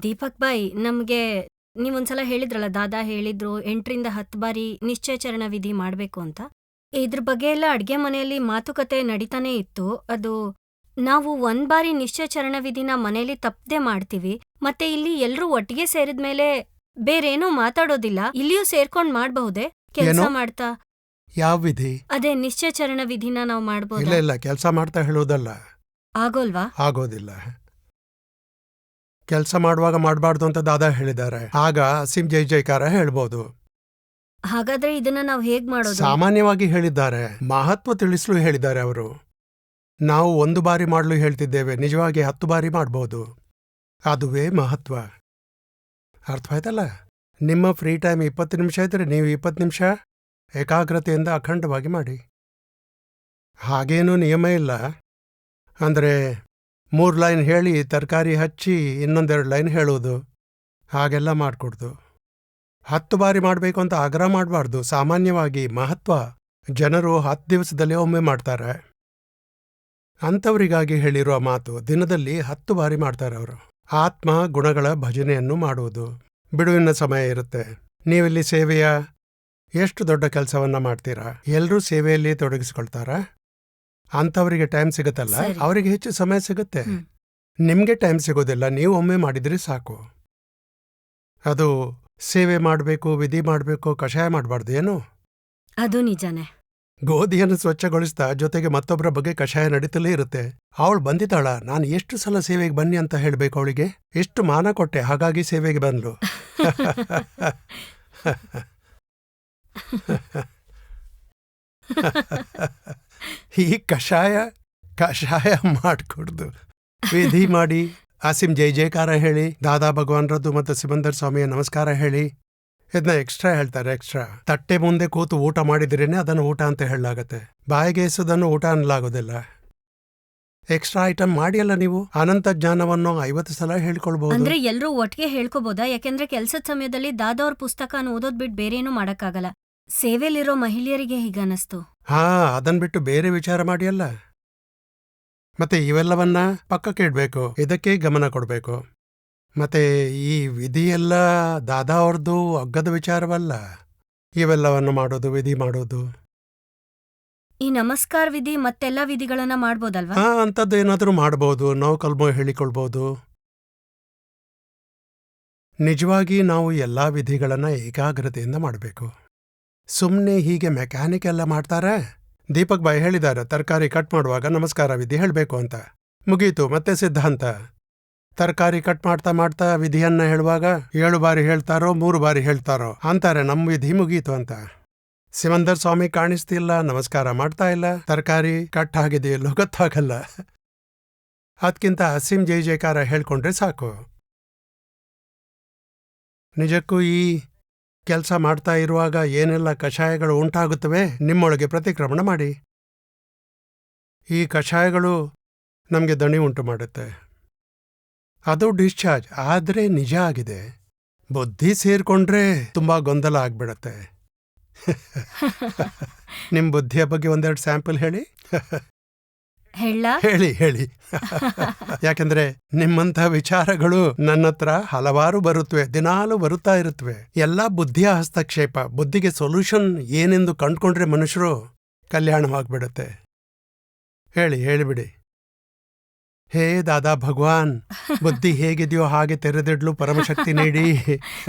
ದೀಪಕ್ ಬಾಯ್, ನಮ್ಗೆ ನೀವೊಂದ್ಸಲ ಹೇಳಿದ್ರಲ್ಲ, ದಾದಾ ಹೇಳಿದ್ರು 8ರಿಂದ 10 ಬಾರಿ ನಿಶ್ಚಯಚರಣ ವಿಧಿ ಮಾಡ್ಬೇಕು ಅಂತ. ಇದ್ರ ಬಗ್ಗೆ ಎಲ್ಲ ಅಡ್ಗೆ ಮನೆಯಲ್ಲಿ ಮಾತುಕತೆ ನಡೀತಾನೆ ಇತ್ತು. ಅದು ನಾವು ಒಂದ್ ಬಾರಿ ನಿಶ್ಚಯಚರಣ ವಿಧಿನ ಮನೇಲಿ ತಪ್ಪದೆ ಮಾಡ್ತೀವಿ. ಮತ್ತೆ ಇಲ್ಲಿ ಎಲ್ರೂ ಒಟ್ಟಿಗೆ ಸೇರಿದ್ಮೇಲೆ ಬೇರೇನೂ ಮಾತಾಡೋದಿಲ್ಲ. ಇಲ್ಲಿಯೂ ಸೇರ್ಕೊಂಡ್ ಮಾಡ್ಬಹುದೇ ಕೆಲ್ಸ ಏನು? ಮಾಡ್ತಾ? ಯಾವ ವಿಧಿ? ಅದೇ ನಿಶ್ಚಯಚರಣ ವಿಧಿನ ನಾವ್ ಇಲ್ಲ ಮಾಡ್ಬೋದಾ? ಇಲ್ಲ ಕೆಲಸ ಮಾಡ್ತಾ ಹೇಳೋದಲ್ಲ, ಆಗೋಲ್ವಾ? ಆಗೋದಿಲ್ಲ. ಕೆಲಸ ಮಾಡುವಾಗ ಮಾಡಬಾರ್ದು ಅಂತ ದಾದಾ ಹೇಳಿದ್ದಾರೆ. ಆಗ ಅಸೀಂ ಜೈ ಜೈಕಾರ ಹೇಳ್ಬೋದು. ಹಾಗಾದ್ರೆ ಇದನ್ನ ನಾವ್ ಹೇಗ್ ಮಾಡೋದು? ಸಾಮಾನ್ಯವಾಗಿ ಹೇಳಿದ್ದಾರೆ, ಮಹತ್ವ ತಿಳಿಸಲು ಹೇಳಿದ್ದಾರೆ ಅವರು. ನಾವು 1 ಬಾರಿ ಮಾಡಲು ಹೇಳ್ತಿದ್ದೇವೆ, ನಿಜವಾಗಿ 10 ಬಾರಿ ಮಾಡ್ಬೋದು. ಅದುವೇ ಮಹತ್ವ. ಅರ್ಥವಾಯ್ತಲ್ಲ? ನಿಮ್ಮ ಫ್ರೀ ಟೈಮ್ 20 ನಿಮಿಷ ಇದ್ರೆ ನೀವು 20 ನಿಮಿಷ ಏಕಾಗ್ರತೆಯಿಂದ ಅಖಂಡವಾಗಿ ಮಾಡಿ. ಹಾಗೇನೂ ನಿಯಮ ಇಲ್ಲ. ಅಂದರೆ 3 ಲೈನ್ ಹೇಳಿ ತರಕಾರಿ ಹಚ್ಚಿ ಇನ್ನೊಂದೆರಡು ಲೈನ್ ಹೇಳೋದು, ಹಾಗೆಲ್ಲ ಮಾಡಿಕೊಡ್ದು. 10 ಬಾರಿ ಮಾಡಬೇಕು ಅಂತ ಆಗ್ರಹ ಮಾಡಬಾರ್ದು. ಸಾಮಾನ್ಯವಾಗಿ ಮಹತ್ವ ಜನರು 10 ದಿವಸದಲ್ಲಿ ಒಮ್ಮೆ ಮಾಡ್ತಾರೆ. ಅಂಥವರಿಗಾಗಿ ಹೇಳಿರುವ ಮಾತು, ದಿನದಲ್ಲಿ 10 ಬಾರಿ ಮಾಡ್ತಾರೆ ಅವರು. ಆತ್ಮ ಗುಣಗಳ ಭಜನೆಯನ್ನು ಮಾಡುವುದು. ಬಿಡುವಿನ ಸಮಯ ಇರುತ್ತೆ. ನೀವಿಲ್ಲಿ ಸೇವೆಯ ಎಷ್ಟು ದೊಡ್ಡ ಕೆಲಸವನ್ನ ಮಾಡ್ತೀರಾ? ಎಲ್ಲರೂ ಸೇವೆಯಲ್ಲಿ ತೊಡಗಿಸ್ಕೊಳ್ತಾರಾ? ಅಂಥವರಿಗೆ ಟೈಮ್ ಸಿಗುತ್ತಲ್ಲ, ಸರಿ. ಅವರಿಗೆ ಹೆಚ್ಚು ಸಮಯ ಸಿಗುತ್ತೆ. ಹ್ಮ್. ನಿಮಗೆ ಟೈಮ್ ಸಿಗೋದಿಲ್ಲ, ನೀವು ಒಮ್ಮೆ ಮಾಡಿದ್ರೆ ಸಾಕು. ಅದು ಸೇವೆ ಮಾಡಬೇಕು, ವಿಧಿ ಮಾಡಬೇಕು, ಕಷಾಯ ಮಾಡಬಾರ್ದು ಏನು? ಅದು ನಿಜಾನೇ. ಗೋಧಿಯನ್ನು ಸ್ವಚ್ಛಗೊಳಿಸ್ತಾ ಜೊತೆಗೆ ಮತ್ತೊಬ್ಬರ ಬಗ್ಗೆ ಕಷಾಯ ನಡೀತಲೇ ಇರುತ್ತೆ. ಅವಳು ಬಂದಿದ್ದಾಳ, ನಾನು ಎಷ್ಟು ಸಲ ಸೇವೆಗೆ ಬನ್ನಿ ಅಂತ ಹೇಳಬೇಕು ಅವಳಿಗೆ? ಎಷ್ಟು ಮಾನ ಕೊಟ್ಟೆ, ಹಾಗಾಗಿ ಸೇವೆಗೆ ಬಂದ್ಲು. ಈ ಕಷಾಯ ಮಾಡಿಕೊಡ್ದು, ವಿಧಿ ಮಾಡಿ, ಅಸೀಂ ಜೈ ಜೈಕಾರ ಹೇಳಿ, ದಾದಾ ಭಗವಾನ್ರದ್ದು ಮತ್ತು ಸಿಮಂದರ್ ಸ್ವಾಮಿಯ ನಮಸ್ಕಾರ ಹೇಳಿ, ಇದನ್ನ ಎಕ್ಸ್ಟ್ರಾ ಹೇಳ್ತಾರೆ. ಎಕ್ಸ್ಟ್ರಾ ತಟ್ಟೆ ಮುಂದೆ ಕೂತು ಊಟ ಮಾಡಿದ್ರೇನೆ ಅದನ್ನು ಊಟ ಅಂತ ಹೇಳಲಾಗತ್ತೆ. ಬಾಯಿಗೆ ಎಸೋದನ್ನು ಊಟ ಅನ್ನಲಾಗೋದಿಲ್ಲ. ಎಕ್ಸ್ಟ್ರಾ ಐಟಮ್ ಮಾಡಿಯಲ್ಲ ನೀವು. ಅನಂತ ಜ್ಞಾನವನ್ನು 50 ಸಲ ಹೇಳ್ಕೊಳ್ಬಹುದು. ಅಂದ್ರೆ ಎಲ್ರೂ ಒಟ್ಟಿಗೆ ಹೇಳ್ಕೋಬೋದಾ? ಯಾಕೆಂದ್ರೆ ಕೆಲ್ಸದ ಸಮಯದಲ್ಲಿ ದಾದಾ ಅವ್ರ ಪುಸ್ತಕನ ಓದೋದ್ ಬಿಟ್ಟು ಬೇರೇನೂ ಮಾಡಕ್ಕಾಗಲ್ಲ. ಸೇವೆಲಿರೋ ಮಹಿಳೆಯರಿಗೆ ಹೀಗನ್ನಿಸ್ತು. ಹಾ, ಅದನ್ ಬಿಟ್ಟು ಬೇರೆ ವಿಚಾರ ಮಾಡಿಯಲ್ಲ. ಮತ್ತೆ ಇವೆಲ್ಲವನ್ನ ಪಕ್ಕಕ್ಕೆ ಇಡ್ಬೇಕು, ಇದಕ್ಕೆ ಗಮನ ಕೊಡ್ಬೇಕು. ಮತ್ತೆ ಈ ವಿಧಿಯೆಲ್ಲ ದಾದಾ ಅವ್ರದ್ದು ಅಗ್ಗದ ವಿಚಾರವಲ್ಲ. ಇವೆಲ್ಲವನ್ನು ಮಾಡೋದು, ವಿಧಿ ಮಾಡೋದು. ಈ ನಮಸ್ಕಾರ ವಿಧಿ ಮತ್ತೆಲ್ಲ ವಿಧಿಗಳನ್ನ ಮಾಡ್ಬೋದಲ್ವಾ? ಹಾ, ಅಂಥದ್ದು ಏನಾದರೂ ಮಾಡ್ಬೋದು. ನಾವು ಕಲ್ಮೋ ಹೇಳಿಕೊಳ್ಬೋದು. ನಿಜವಾಗಿ ನಾವು ಎಲ್ಲಾ ವಿಧಿಗಳನ್ನ ಏಕಾಗ್ರತೆಯಿಂದ ಮಾಡಬೇಕು. ಸುಮ್ಮನೆ ಹೀಗೆ ಮೆಕ್ಯಾನಿಕ್ ಎಲ್ಲ ಮಾಡ್ತಾರೆ. ದೀಪಕ್ ಬಾಯ್ ಹೇಳಿದ್ದಾರೆ, ತರಕಾರಿ ಕಟ್ ಮಾಡುವಾಗ ನಮಸ್ಕಾರ ವಿಧಿ ಹೇಳಬೇಕು ಅಂತ. ಮುಗೀತು, ಮತ್ತೆ ಸಿದ್ಧಾಂತ. ತರಕಾರಿ ಕಟ್ ಮಾಡ್ತಾ ಮಾಡ್ತಾ ವಿಧಿಯನ್ನ ಹೇಳುವಾಗ 7 ಬಾರಿ ಹೇಳ್ತಾರೋ 3 ಬಾರಿ ಹೇಳ್ತಾರೋ ಅಂತಾರೆ, ನಮ್ಮ ವಿಧಿ ಮುಗೀತು ಅಂತ. ಸಿಮಂದರ್ ಸ್ವಾಮಿ ಕಾಣಿಸ್ತಿಲ್ಲ, ನಮಸ್ಕಾರ ಮಾಡ್ತಾ ಇಲ್ಲ, ತರಕಾರಿ ಕಟ್ ಆಗಿದೆಯಲ್ಲೋ ಗೊತ್ತಾಗಲ್ಲ. ಅದಕ್ಕಿಂತ ಅಸೀಂ ಜೈ ಜೈಕಾರ ಹೇಳ್ಕೊಂಡ್ರೆ ಸಾಕು. ನಿಜಕ್ಕೂ ಈ ಕೆಲಸ ಮಾಡ್ತಾ ಇರುವಾಗ ಏನೆಲ್ಲ ಕಷಾಯಗಳು ಉಂಟಾಗುತ್ತವೆ, ನಿಮ್ಮೊಳಗೆ ಪ್ರತಿಕ್ರಮಣ ಮಾಡಿ. ಈ ಕಷಾಯಗಳು ನಮಗೆ ದಣಿ ಉಂಟು ಮಾಡುತ್ತೆ. ಅದು ಡಿಸ್ಚಾರ್ಜ್ ಆದ್ರೆ ನಿಜ ಆಗಿದೆ. ಬುದ್ಧಿ ಸೇರ್ಕೊಂಡ್ರೆ ತುಂಬಾ ಗೊಂದಲ ಆಗ್ಬಿಡತ್ತೆ. ನಿಮ್ ಬುದ್ಧಿಯ ಬಗ್ಗೆ ಒಂದೆರಡು ಸ್ಯಾಂಪಲ್ ಹೇಳಿ. ಹೇಳ ಹೇಳಿ. ಯಾಕಂದ್ರೆ ನಿಮ್ಮಂಥ ವಿಚಾರಗಳು ನನ್ನ ಹತ್ರ ಹಲವಾರು ಬರುತ್ತವೆ, ದಿನಾಲು ಬರುತ್ತಾ ಇರುತ್ತವೆ. ಎಲ್ಲಾ ಬುದ್ಧಿಯ ಹಸ್ತಕ್ಷೇಪ. ಬುದ್ಧಿಗೆ ಸೊಲ್ಯೂಷನ್ ಏನೆಂದು ಕಂಡ್ಕೊಂಡ್ರೆ ಮನುಷ್ಯರು ಕಲ್ಯಾಣವಾಗ್ಬಿಡತ್ತೆ. ಹೇಳಿಬಿಡಿ. ಹೇ ದಾದಾ ಭಗವಾನ್, ಬುದ್ಧಿ ಹೇಗಿದೆಯೋ ಹಾಗೆ ತೆರೆದಿಡ್ಲು ಪರಮಶಕ್ತಿ ನೀಡಿ.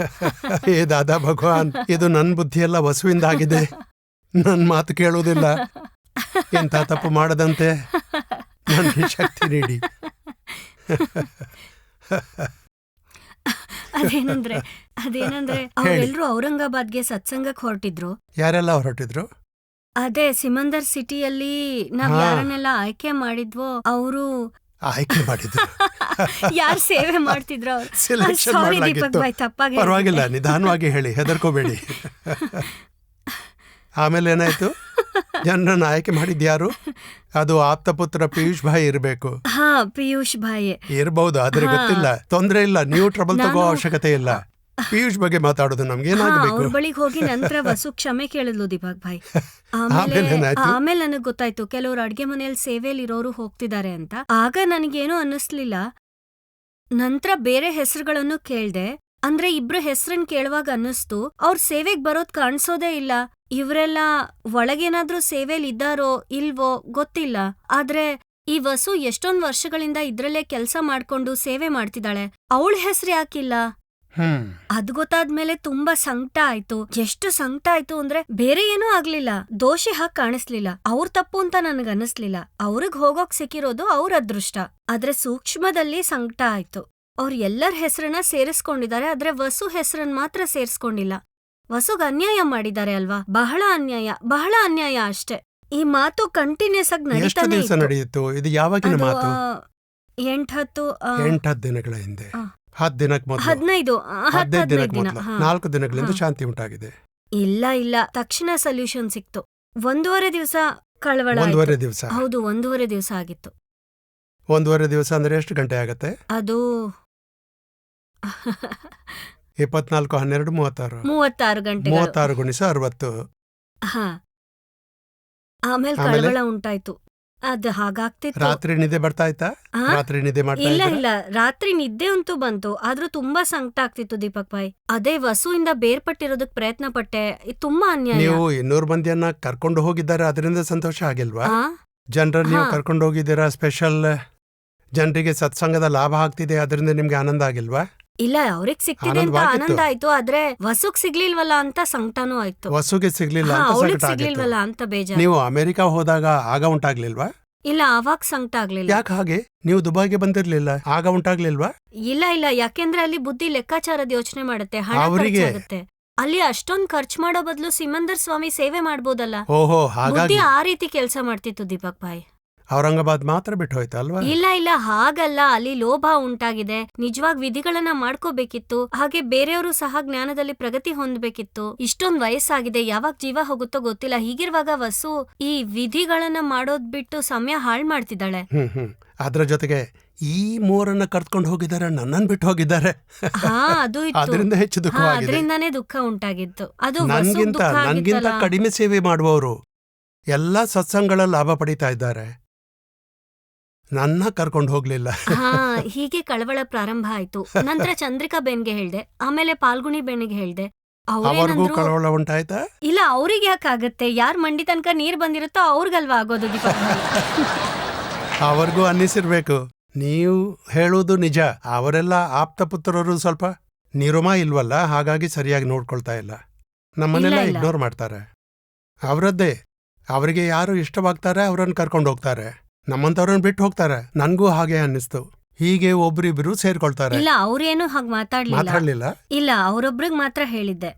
ಹೇ ದಾದಾ ಭಗವಾನ್, ಇದು ನನ್ನ ಬುದ್ಧಿಯೆಲ್ಲ ವಸುವಿಂದಾಗಿದೆ, ನನ್ನ ಮಾತು ಕೇಳುವುದಿಲ್ಲ, ಎಂಥ ತಪ್ಪು ಮಾಡದಂತೆ ನನಗೆ ಶಕ್ತಿ ನೀಡಿ. ಅದೇನಂದ್ರೆ ಅವರೆಲ್ಲರೂ ಔರಂಗಾಬಾದ್ಗೆ ಸತ್ಸಂಗಕ್ಕೆ ಹೊರಟಿದ್ರು. ಯಾರೆಲ್ಲ ಹೊರಟಿದ್ರು? ಅದೇ ಸಿಮಂದರ್ ಸಿಟಿಯಲ್ಲಿ ನಾವ್ ಹಾ. ಯಾರನ್ನೆಲ್ಲ ಆಯ್ಕೆ ಮಾಡಿದ್ವೋ ಅವರು ಆಯ್ಕೆ ಮಾಡಿದ್ರು. ಯಾರು ಸೇವೆ ಮಾಡ್ತಿದ್ರು ಅವ್ರು. Selection Sorry ಮಾಡ್ಲಾಗಿತ್ತು. ದೀಪಕ್ ಬಾಯ್, ತಪ್ಪಾಗಿ ಪರವಾಗಿಲ್ಲ, ನಿಧಾನವಾಗಿ ಹೇಳಿ, ಹೆದರ್ಕೋಬೇಡಿ. ಆಮೇಲೆ ಏನಾಯ್ತು? ಜನರನ್ನ ಆಯ್ಕೆ ಮಾಡಿದ್ಯಾರು? ಅದು ಆಪ್ತಪುತ್ರ ಪಿಯೂಷ್ ಭಾಯ್ ಇರಬೇಕು. ಹಾ, ಪಿಯೂಷ್ ಭಾಯ್ ಇರಬಹುದು, ಆದ್ರೆ ಹಾ. ಗೊತ್ತಿಲ್ಲ. ತೊಂದ್ರೆ ಇಲ್ಲ, ನೀವು ಟ್ರಬಲ್ ತಗೋ ನಾನು- ಅವಶ್ಯಕತೆ ಇಲ್ಲ. ಪಿಯೂಷ್ ಬಗ್ಗೆ ಮಾತಾಡೋದು ನಮ್ಗೆ ಏನಾಗಬೇಕು? ಅವ್ರ ಬಳಿಗೆ ಹೋಗಿ ನಂತರ ವಸು ಕ್ಷಮೆ ಕೇಳಿದ್ಲು ದೀಪಕ್ ಭಾಯ್. ಆಮೇಲೆ ಏನಾಯ್ತು? ಆಮೇಲೆ ನನಗ್ ಗೊತ್ತಾಯ್ತು ಕೆಲವರು ಅಡ್ಗೆ ಮನೆಯಲ್ಲಿ ಸೇವೆಯಲ್ಲಿ ಇರೋರು ಹೋಗ್ತಿದ್ದಾರೆ ಅಂತ. ಆಗ ನನಗೇನು ಅನ್ನಿಸ್ಲಿಲ್ಲ. ನಂತ್ರ ಬೇರೆ ಹೆಸರುಗಳನ್ನು ಕೇಳ್ದೆ. ಅಂದ್ರೆ ಇಬ್ರು ಹೆಸರನ್ ಕೇಳುವಾಗ ಅನ್ನಿಸ್ತು ಅವ್ರ ಸೇವೆಗ್ ಬರೋದ್ ಕಾಣ್ಸೋದೇ ಇಲ್ಲ. ಇವ್ರೆಲ್ಲ ಒಳಗೇನಾದ್ರೂ ಸೇವೆಲ್ ಇದ್ದಾರೋ ಇಲ್ವೋ ಗೊತ್ತಿಲ್ಲ. ಆದ್ರೆ ಈ ವಸು ಎಷ್ಟೊಂದ್ ವರ್ಷಗಳಿಂದ ಇದ್ರಲ್ಲೇ ಕೆಲ್ಸ ಮಾಡ್ಕೊಂಡು ಸೇವೆ ಮಾಡ್ತಿದ್ದಾಳೆ. ಅವಳ ಹೆಸ್ರು ಯಾಕಿಲ್ಲ? ಅದ್ ಗೊತ್ತಾದ್ಮೇಲೆ ತುಂಬಾ ಸಂಕಟ ಆಯ್ತು. ಎಷ್ಟು ಸಂಕಟ ಆಯ್ತು ಅಂದ್ರೆ ಬೇರೆ ಏನೂ ಆಗ್ಲಿಲ್ಲ, ದೋಷಿ ಹಾಗ್ ಕಾಣಿಸ್ಲಿಲ್ಲ, ಅವ್ರ ತಪ್ಪು ಅಂತ ನನಗನ್ನಿಸ್ಲಿಲ್ಲ. ಅವ್ರಿಗ್ ಹೋಗೋಕ್ ಸಿಕ್ಕಿರೋದು ಅವ್ರ ಅದೃಷ್ಟ. ಆದ್ರೆ ಸೂಕ್ಷ್ಮದಲ್ಲಿ ಸಂಕಟ ಆಯ್ತು. ಅವ್ರು ಎಲ್ಲರ ಹೆಸರನ್ನ ಸೇರಿಸ್ಕೊಂಡಿದ್ದಾರೆ, ಆದ್ರೆ ವಸು ಹೆಸರನ್ನ ಮಾತ್ರ ಸೇರಿಸ್ಕೊಂಡಿಲ್ಲ. ವಸುಗ್ ಅನ್ಯಾಯ ಮಾಡಿದ್ದಾರೆ ಅಲ್ವಾ? ಬಹಳ ಅನ್ಯಾಯ, ಬಹಳ ಅನ್ಯಾಯ ಅಷ್ಟೇ. ಈ ಮಾತು ಕಂಟಿನ್ಯೂಸ್ ಆಗಿ ಎಷ್ಟು ನಡೀತಾನೆ ದಿವಸ ಇತ್ತು. ನಡೆಯಿತು ಇದು? ಯಾವಾಗಿನ ಅದು ಮಾತು? 8-10 ದಿನಗಳ ಹಿಂದೆ. ಆ. 10 ದಿನಕ್ಕೆ ಮೊದಲು. 15 15 ದಿನಕ್ಕೆ ದಿನ. ಮೊದಲು. ಹಾ. 4 ದಿನಗಳಿಂದ ಹಾ. ಶಾಂತಿ ಉಂಟಾಗಿದೆ. ಇಲ್ಲ, ತಕ್ಷಣ ಸೊಲ್ಯೂಷನ್ ಸಿಕ್ತು. 1.5 ದಿವಸ ಕಳವಳ ಆಯ್ತು. 1.5 ದಿವಸ. ಹೌದು, 1.5 ದಿವಸ ಆಗಿತ್ತು. 1.5 ದಿವಸ ಅಂದ್ರೆ ಎಷ್ಟು ಗಂಟೆ ಆಗತ್ತೆ? ಅದು 24, 12, 36. 36 ಗಂಟೆಗಳು. 36 ಗುಣಿಸ 60. ಹಾ. ಆಮೇಲೆ ಆಮೇಲೆ? ಕಳವಳ ಉಂಟಾಯ್ತು. ಅದು ಹಾಗಾಗ್ತಿತ್ತು. ರಾತ್ರಿ ನಿದ್ದೆ ಬರ್ತಾ ಇತ್ತಾ? ಆ? ರಾತ್ರಿ ನಿದ್ದೆ ಮಾಡ್ತಾ ಇಲ್ಲ ಇದ್ದೀರಾ? ಇಲ್ಲ, ರಾತ್ರಿ ನಿದ್ದೆ ಅಂತೂ ಬಂತು, ಆದ್ರೂ ತುಂಬಾ ಸಂಕಟ ಆಗ್ತಿತ್ತು ದೀಪಕ್ ಭಾಯ್. ಅದೇ ವಸುವಿಂದ ಬೇರ್ಪಟ್ಟಿರೋದಕ್ ಪ್ರಯತ್ನ ಪಟ್ಟೆ. ಇದು ತುಂಬಾ ಅನ್ಯಾಯ. ನೀವು 200 ಮಂದಿಯನ್ನ ಕರ್ಕೊಂಡು ಹೋಗಿದ್ದಾರೆ, ಅದರಿಂದ ಸಂತೋಷ ಆಗಿಲ್ವಾ? ಆ? ಜನರನ್ನ ನೀವು ಹಾ. ಕರ್ಕೊಂಡು ಹೋಗಿದ್ದೀರಾ, ಸ್ಪೆಷಲ್ ಜನರಿಗೆ ಸತ್ಸಂಗದ ಲಾಭ ಆಗ್ತಿದೆ, ಅದರಿಂದ ನಿಮ್ಗೆ ಆನಂದ ಆಗಿಲ್ವಾ? ಇಲ್ಲ, ಅವ್ರಿಗ್ ಸಿಕ್ತಿದೆ ಅಂತ ಆನಂದವಾಗಿತ್ತು. ಆನಂದ ಆಯ್ತು, ಆದ್ರೆ ವಸುಗ್ ಸಿಗ್ಲಿಲ್ವಲ್ಲ ಅಂತ ಸಂಕಟನೂ ಆಯ್ತು. ವಸುಗೆ ಸಿಗ್ಲಿಲ್ಲ ಹಾ, ಅಂತ ಅವಳಿಗ್ ಸಂಕಟ ಆಗಿತ್ತು. ಸಿಗ್ಲಿಲ್ವಲ್ಲ ಅಂತ ಬೇಜಾರು. ನೀವು ಅಮೆರಿಕ ಹೋದಾಗ ಆಗ ಉಂಟಾಗ್ಲಿಲ್ವಾ? ಇಲ್ಲ, ಅವಾಗ ಸಂಕಟ ಆಗ್ಲಿಲ್ಲ. ಯಾಕೆ ಹಾಗೆ? ನೀವು ದುಬೈಗೆ ಬಂದಿರ್ಲಿಲ್ಲ, ಆಗ ಉಂಟಾಗ್ಲಿಲ್ವಾ? ಇಲ್ಲ, ಯಾಕೆಂದ್ರೆ ಅಲ್ಲಿ ಬುದ್ಧಿ ಲೆಕ್ಕಾಚಾರದ ಯೋಚನೆ ಮಾಡುತ್ತೆ, ಹಣ ಅವ್ರಿಗೆ- ಖರ್ಚಾಗುತ್ತೆ. ಅಲ್ಲಿ ಅಷ್ಟೊಂದ್ ಖರ್ಚು ಮಾಡೋ ಬದಲು ಸಿಮಂದರ್ ಸ್ವಾಮಿ ಸೇವೆ ಮಾಡ್ಬೋದಲ್ಲ. ಓಹೋ, ಬುದ್ಧಿ ಹಾಗಾಗಿ ಆ ರೀತಿ ಕೆಲ್ಸ ಮಾಡ್ತಿತ್ತು ದೀಪಕ್ ಭಾಯ್. ಔರಂಗಾಬಾದ್ ಮಾತ್ರ ಬಿಟ್ಟು ಹೋಯ್ತಾ ಅಲ್ವಾ? ಇಲ್ಲ, ಹಾಗಲ್ಲ. ಅಲ್ಲಿ ಲೋಭ ಉಂಟಾಗಿದೆ. ನಿಜವಾಗ್ ವಿಧಿಗಳನ್ನ ಮಾಡ್ಕೋಬೇಕಿತ್ತು. ಹಾಗೆ ಬೇರೆಯವರು ಸಹ ಜ್ಞಾನದಲ್ಲಿ ಪ್ರಗತಿ ಹೊಂದ್ಬೇಕಿತ್ತು. ಇಷ್ಟೊಂದ್ ವಯಸ್ಸಾಗಿದೆ, ಯಾವಾಗ ಜೀವ ಹೋಗುತ್ತೋ ಗೊತ್ತಿಲ್ಲ. ಹೀಗಿರುವಾಗ ವಸು ಈ ವಿಧಿಗಳನ್ನ ಮಾಡೋದ್ ಬಿಟ್ಟು ಸಮಯ ಹಾಳ್ ಮಾಡ್ತಿದ್ದಾಳೆ. ಅದ್ರ ಜೊತೆಗೆ ಈ ಮೂರನ್ನ ಕರ್ಕೊಂಡು ಹೋಗಿದ್ದಾರೆ, ನನ್ನನ್ ಬಿಟ್ಟು ಹೋಗಿದ್ದಾರೆ. ಹಾ, ಅದು ಇತ್ತು. ಅದರಿಂದ ಹೆಚ್ಚು ಹಾ, ದುಃಖವಾಗಿದೆ. ಅದ್ರಿಂದಾನೇ ದುಃಖ ಉಂಟಾಗಿತ್ತು. ಅದು ವಸುಗ್ ನನ್ಗಿಂತ ದುಃಖ ನನ್ಗಿಂತ ಆಗಿತ್ತಲ್ಲ. ಕಡಿಮೆ ಸೇವೆ ಮಾಡುವವರು ಎಲ್ಲಾ ಸತ್ಸಂಗಗಳ ಲಾಭ ಪಡಿತಾ ಇದ್ದಾರೆ, ನನ್ನ ಕರ್ಕೊಂಡು ಹೋಗ್ಲಿಲ್ಲ. ಹಾ, ಹೀಗೆ ಕಳವಳ ಪ್ರಾರಂಭ ಆಯ್ತು. ನಂತರ ಚಂದ್ರಿಕಾ ಬೆನ್ಗೆ ಹೇಳ್ದೆ, ಆಮೇಲೆ ಪಾಲ್ಗುಣಿ ಬೆನ್ನಿಗೆ ಹೇಳ್ದೆ. ಅವರಿಗೂ ಅವ್ರೇನಂದ್ರು, ಕಳವಳ ಉಂಟಾಯ್ತಾ? ಇಲ್ಲ, ಅವ್ರಿಗೆ ಯಾಕಾಗತ್ತೆ? ಯಾರ್ ಮಂಡಿ ತನಕ ನೀರ್ ಬಂದಿರುತ್ತೋ ಅವ್ರಿಗಲ್ವಾ ಆಗೋದು ದೀಪಕ್ ಭಾಯ್. ಅವ್ರಿಗೂ ಅನ್ನಿಸಿರ್ಬೇಕು ನೀವು ಹೇಳುವುದು ನಿಜ. ಅವರೆಲ್ಲ ಆಪ್ತ ಪುತ್ರರು ಸ್ವಲ್ಪ ನಿರುಮ ಇಲ್ವಲ್ಲ, ಹಾಗಾಗಿ ಸರಿಯಾಗಿ ನೋಡ್ಕೊಳ್ತಾ ಇಲ್ಲ. ನಮ್ಮನ್ನೆಲ್ಲ ಇಲ್ಲ. ಇಗ್ನೋರ್ ಮಾಡ್ತಾರೆ. ಅವರದ್ದೇ, ಅವರಿಗೆ ಯಾರು ಇಷ್ಟವಾಗ್ತಾರೆ ಅವ್ರನ್ನ ಕರ್ಕೊಂಡು ಹೋಗ್ತಾರೆ, ನಮ್ಮಂತವ್ರನ್ನ ಬಿಟ್ಟು ಹೋಗ್ತಾರೆ. ನನ್ಗೂ ಹಾಗೆ ಅನ್ನಿಸ್ತು. ಹೀಗೆ ಒಬ್ರಿಬ್ರು ಸೇರ್ಕೊಳ್ತಾರೆ. ಇಲ್ಲ, ಅವ್ರೇನು ಹಾಗ್ ಮಾತಾಡ್ಲಿಲ್ಲ. ಮಾತಾಡ್ಲಿಲ್ಲ. ಇಲ್ಲ, ಅವ್ರೊಬ್ರಿಗ್ ಮಾತ್ರ ಹೇಳಿದ್ದೆ.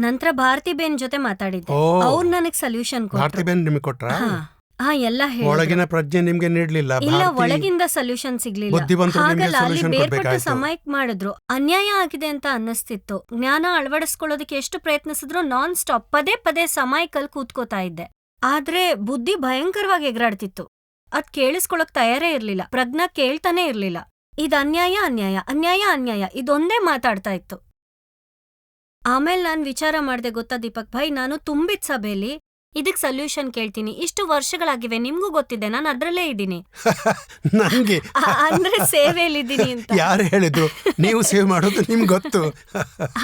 ನಂತರ ಭಾರತಿ ಬೇನ್ ಜೊತೆ ಮಾತಾಡಿದ್ದೆ. ಓ, ಅವ್ರು ನನಗ್ ಸೊಲ್ಯೂಷನ್ ಭಾರತಿ ಕೊಟ್ರು. ಬೆನ್ ನಿಮಗೆ ಕೊಟ್ರ? ಹಾ, ಎಲ್ಲ ಹೇಳಿದ್ರು. ಒಳಗಿನ ಪ್ರಜ್ಞೆ ನಿಮ್ಗೆ ನೀಡ್ಲಿಲ್ಲ? ಇಲ್ಲ, ಭಾರತಿ ಒಳಗಿಂದ ಸೊಲ್ಯೂಷನ್ ಸಿಗ್ಲಿಲ್ಲ. ಬುದ್ಧಿವಂತರು ನಿಮ್ಗೆ ಹಾಗಲ್ಲ, ಅಲ್ಲಿ solution ಬೇರ್ಪಟ್ಟು ಕೊಡ್ಬೇಕಾಯ್ತು. ಸಮಯಕ್ ಮಾಡಿದ್ರು. ಅನ್ಯಾಯ ಆಗಿದೆ ಅಂತ ಅನ್ನಿಸ್ತಿತ್ತು. ಜ್ಞಾನ ಅಳವಡಿಸ್ಕೊಳ್ಳೋದಕ್ಕೆ ಎಷ್ಟು ಪ್ರಯತ್ನಿಸಿದ್ರು ನಾನ್ ಸ್ಟಾಪ್ ಪದೇ ಸಮಯಕ್ಕಲ್ಲಿ ಕೂತ್ಕೋತಾ ಇದ್ದೆ. ಆದ್ರೆ ಬುದ್ಧಿ ಭಯಂಕರವಾಗಿ ಎಗರಾಡ್ತಿತ್ತು. ಅದ್ ಕೇಳಿಸ್ಕೊಳಕ್ ತಯಾರೇ ಇರ್ಲಿಲ್ಲ. ಪ್ರಜ್ಞಾ ಕೇಳ್ತಾನೆ ಇರ್ಲಿಲ್ಲ. ಇದ್ ಅನ್ಯಾಯ ಇದೊಂದೇ ಮಾತಾಡ್ತಾ ಇತ್ತು. ಆಮೇಲೆ ನಾನ್ ವಿಚಾರ ಮಾಡ್ದೆ ಗೊತ್ತಾ ದೀಪಕ್ ಭಾಯ್, ನಾನು ತುಂಬಿದ್ ಸಭೆಯಲ್ಲಿ ಇದಕ್ ಸೊಲ್ಯೂಷನ್ ಕೇಳ್ತೀನಿ. ಇಷ್ಟು ವರ್ಷಗಳಾಗಿವೆ, ನಿಮ್ಗೂ ಗೊತ್ತಿದೆ, ನಾನು ಅದ್ರಲ್ಲೇ ಇದ್ದೀನಿ. ನನ್ಗೆ ಅಂದ್ರೆ ಸೇವೆಯಲ್ಲಿದ್ದೀನಿ ಅಂತ. ಯಾರು ಹೇಳಿದ್ರು? ನೀವು ಸೇವ್ ಮಾಡೋದು ನಿಮ್ಗೆ ಗೊತ್ತು.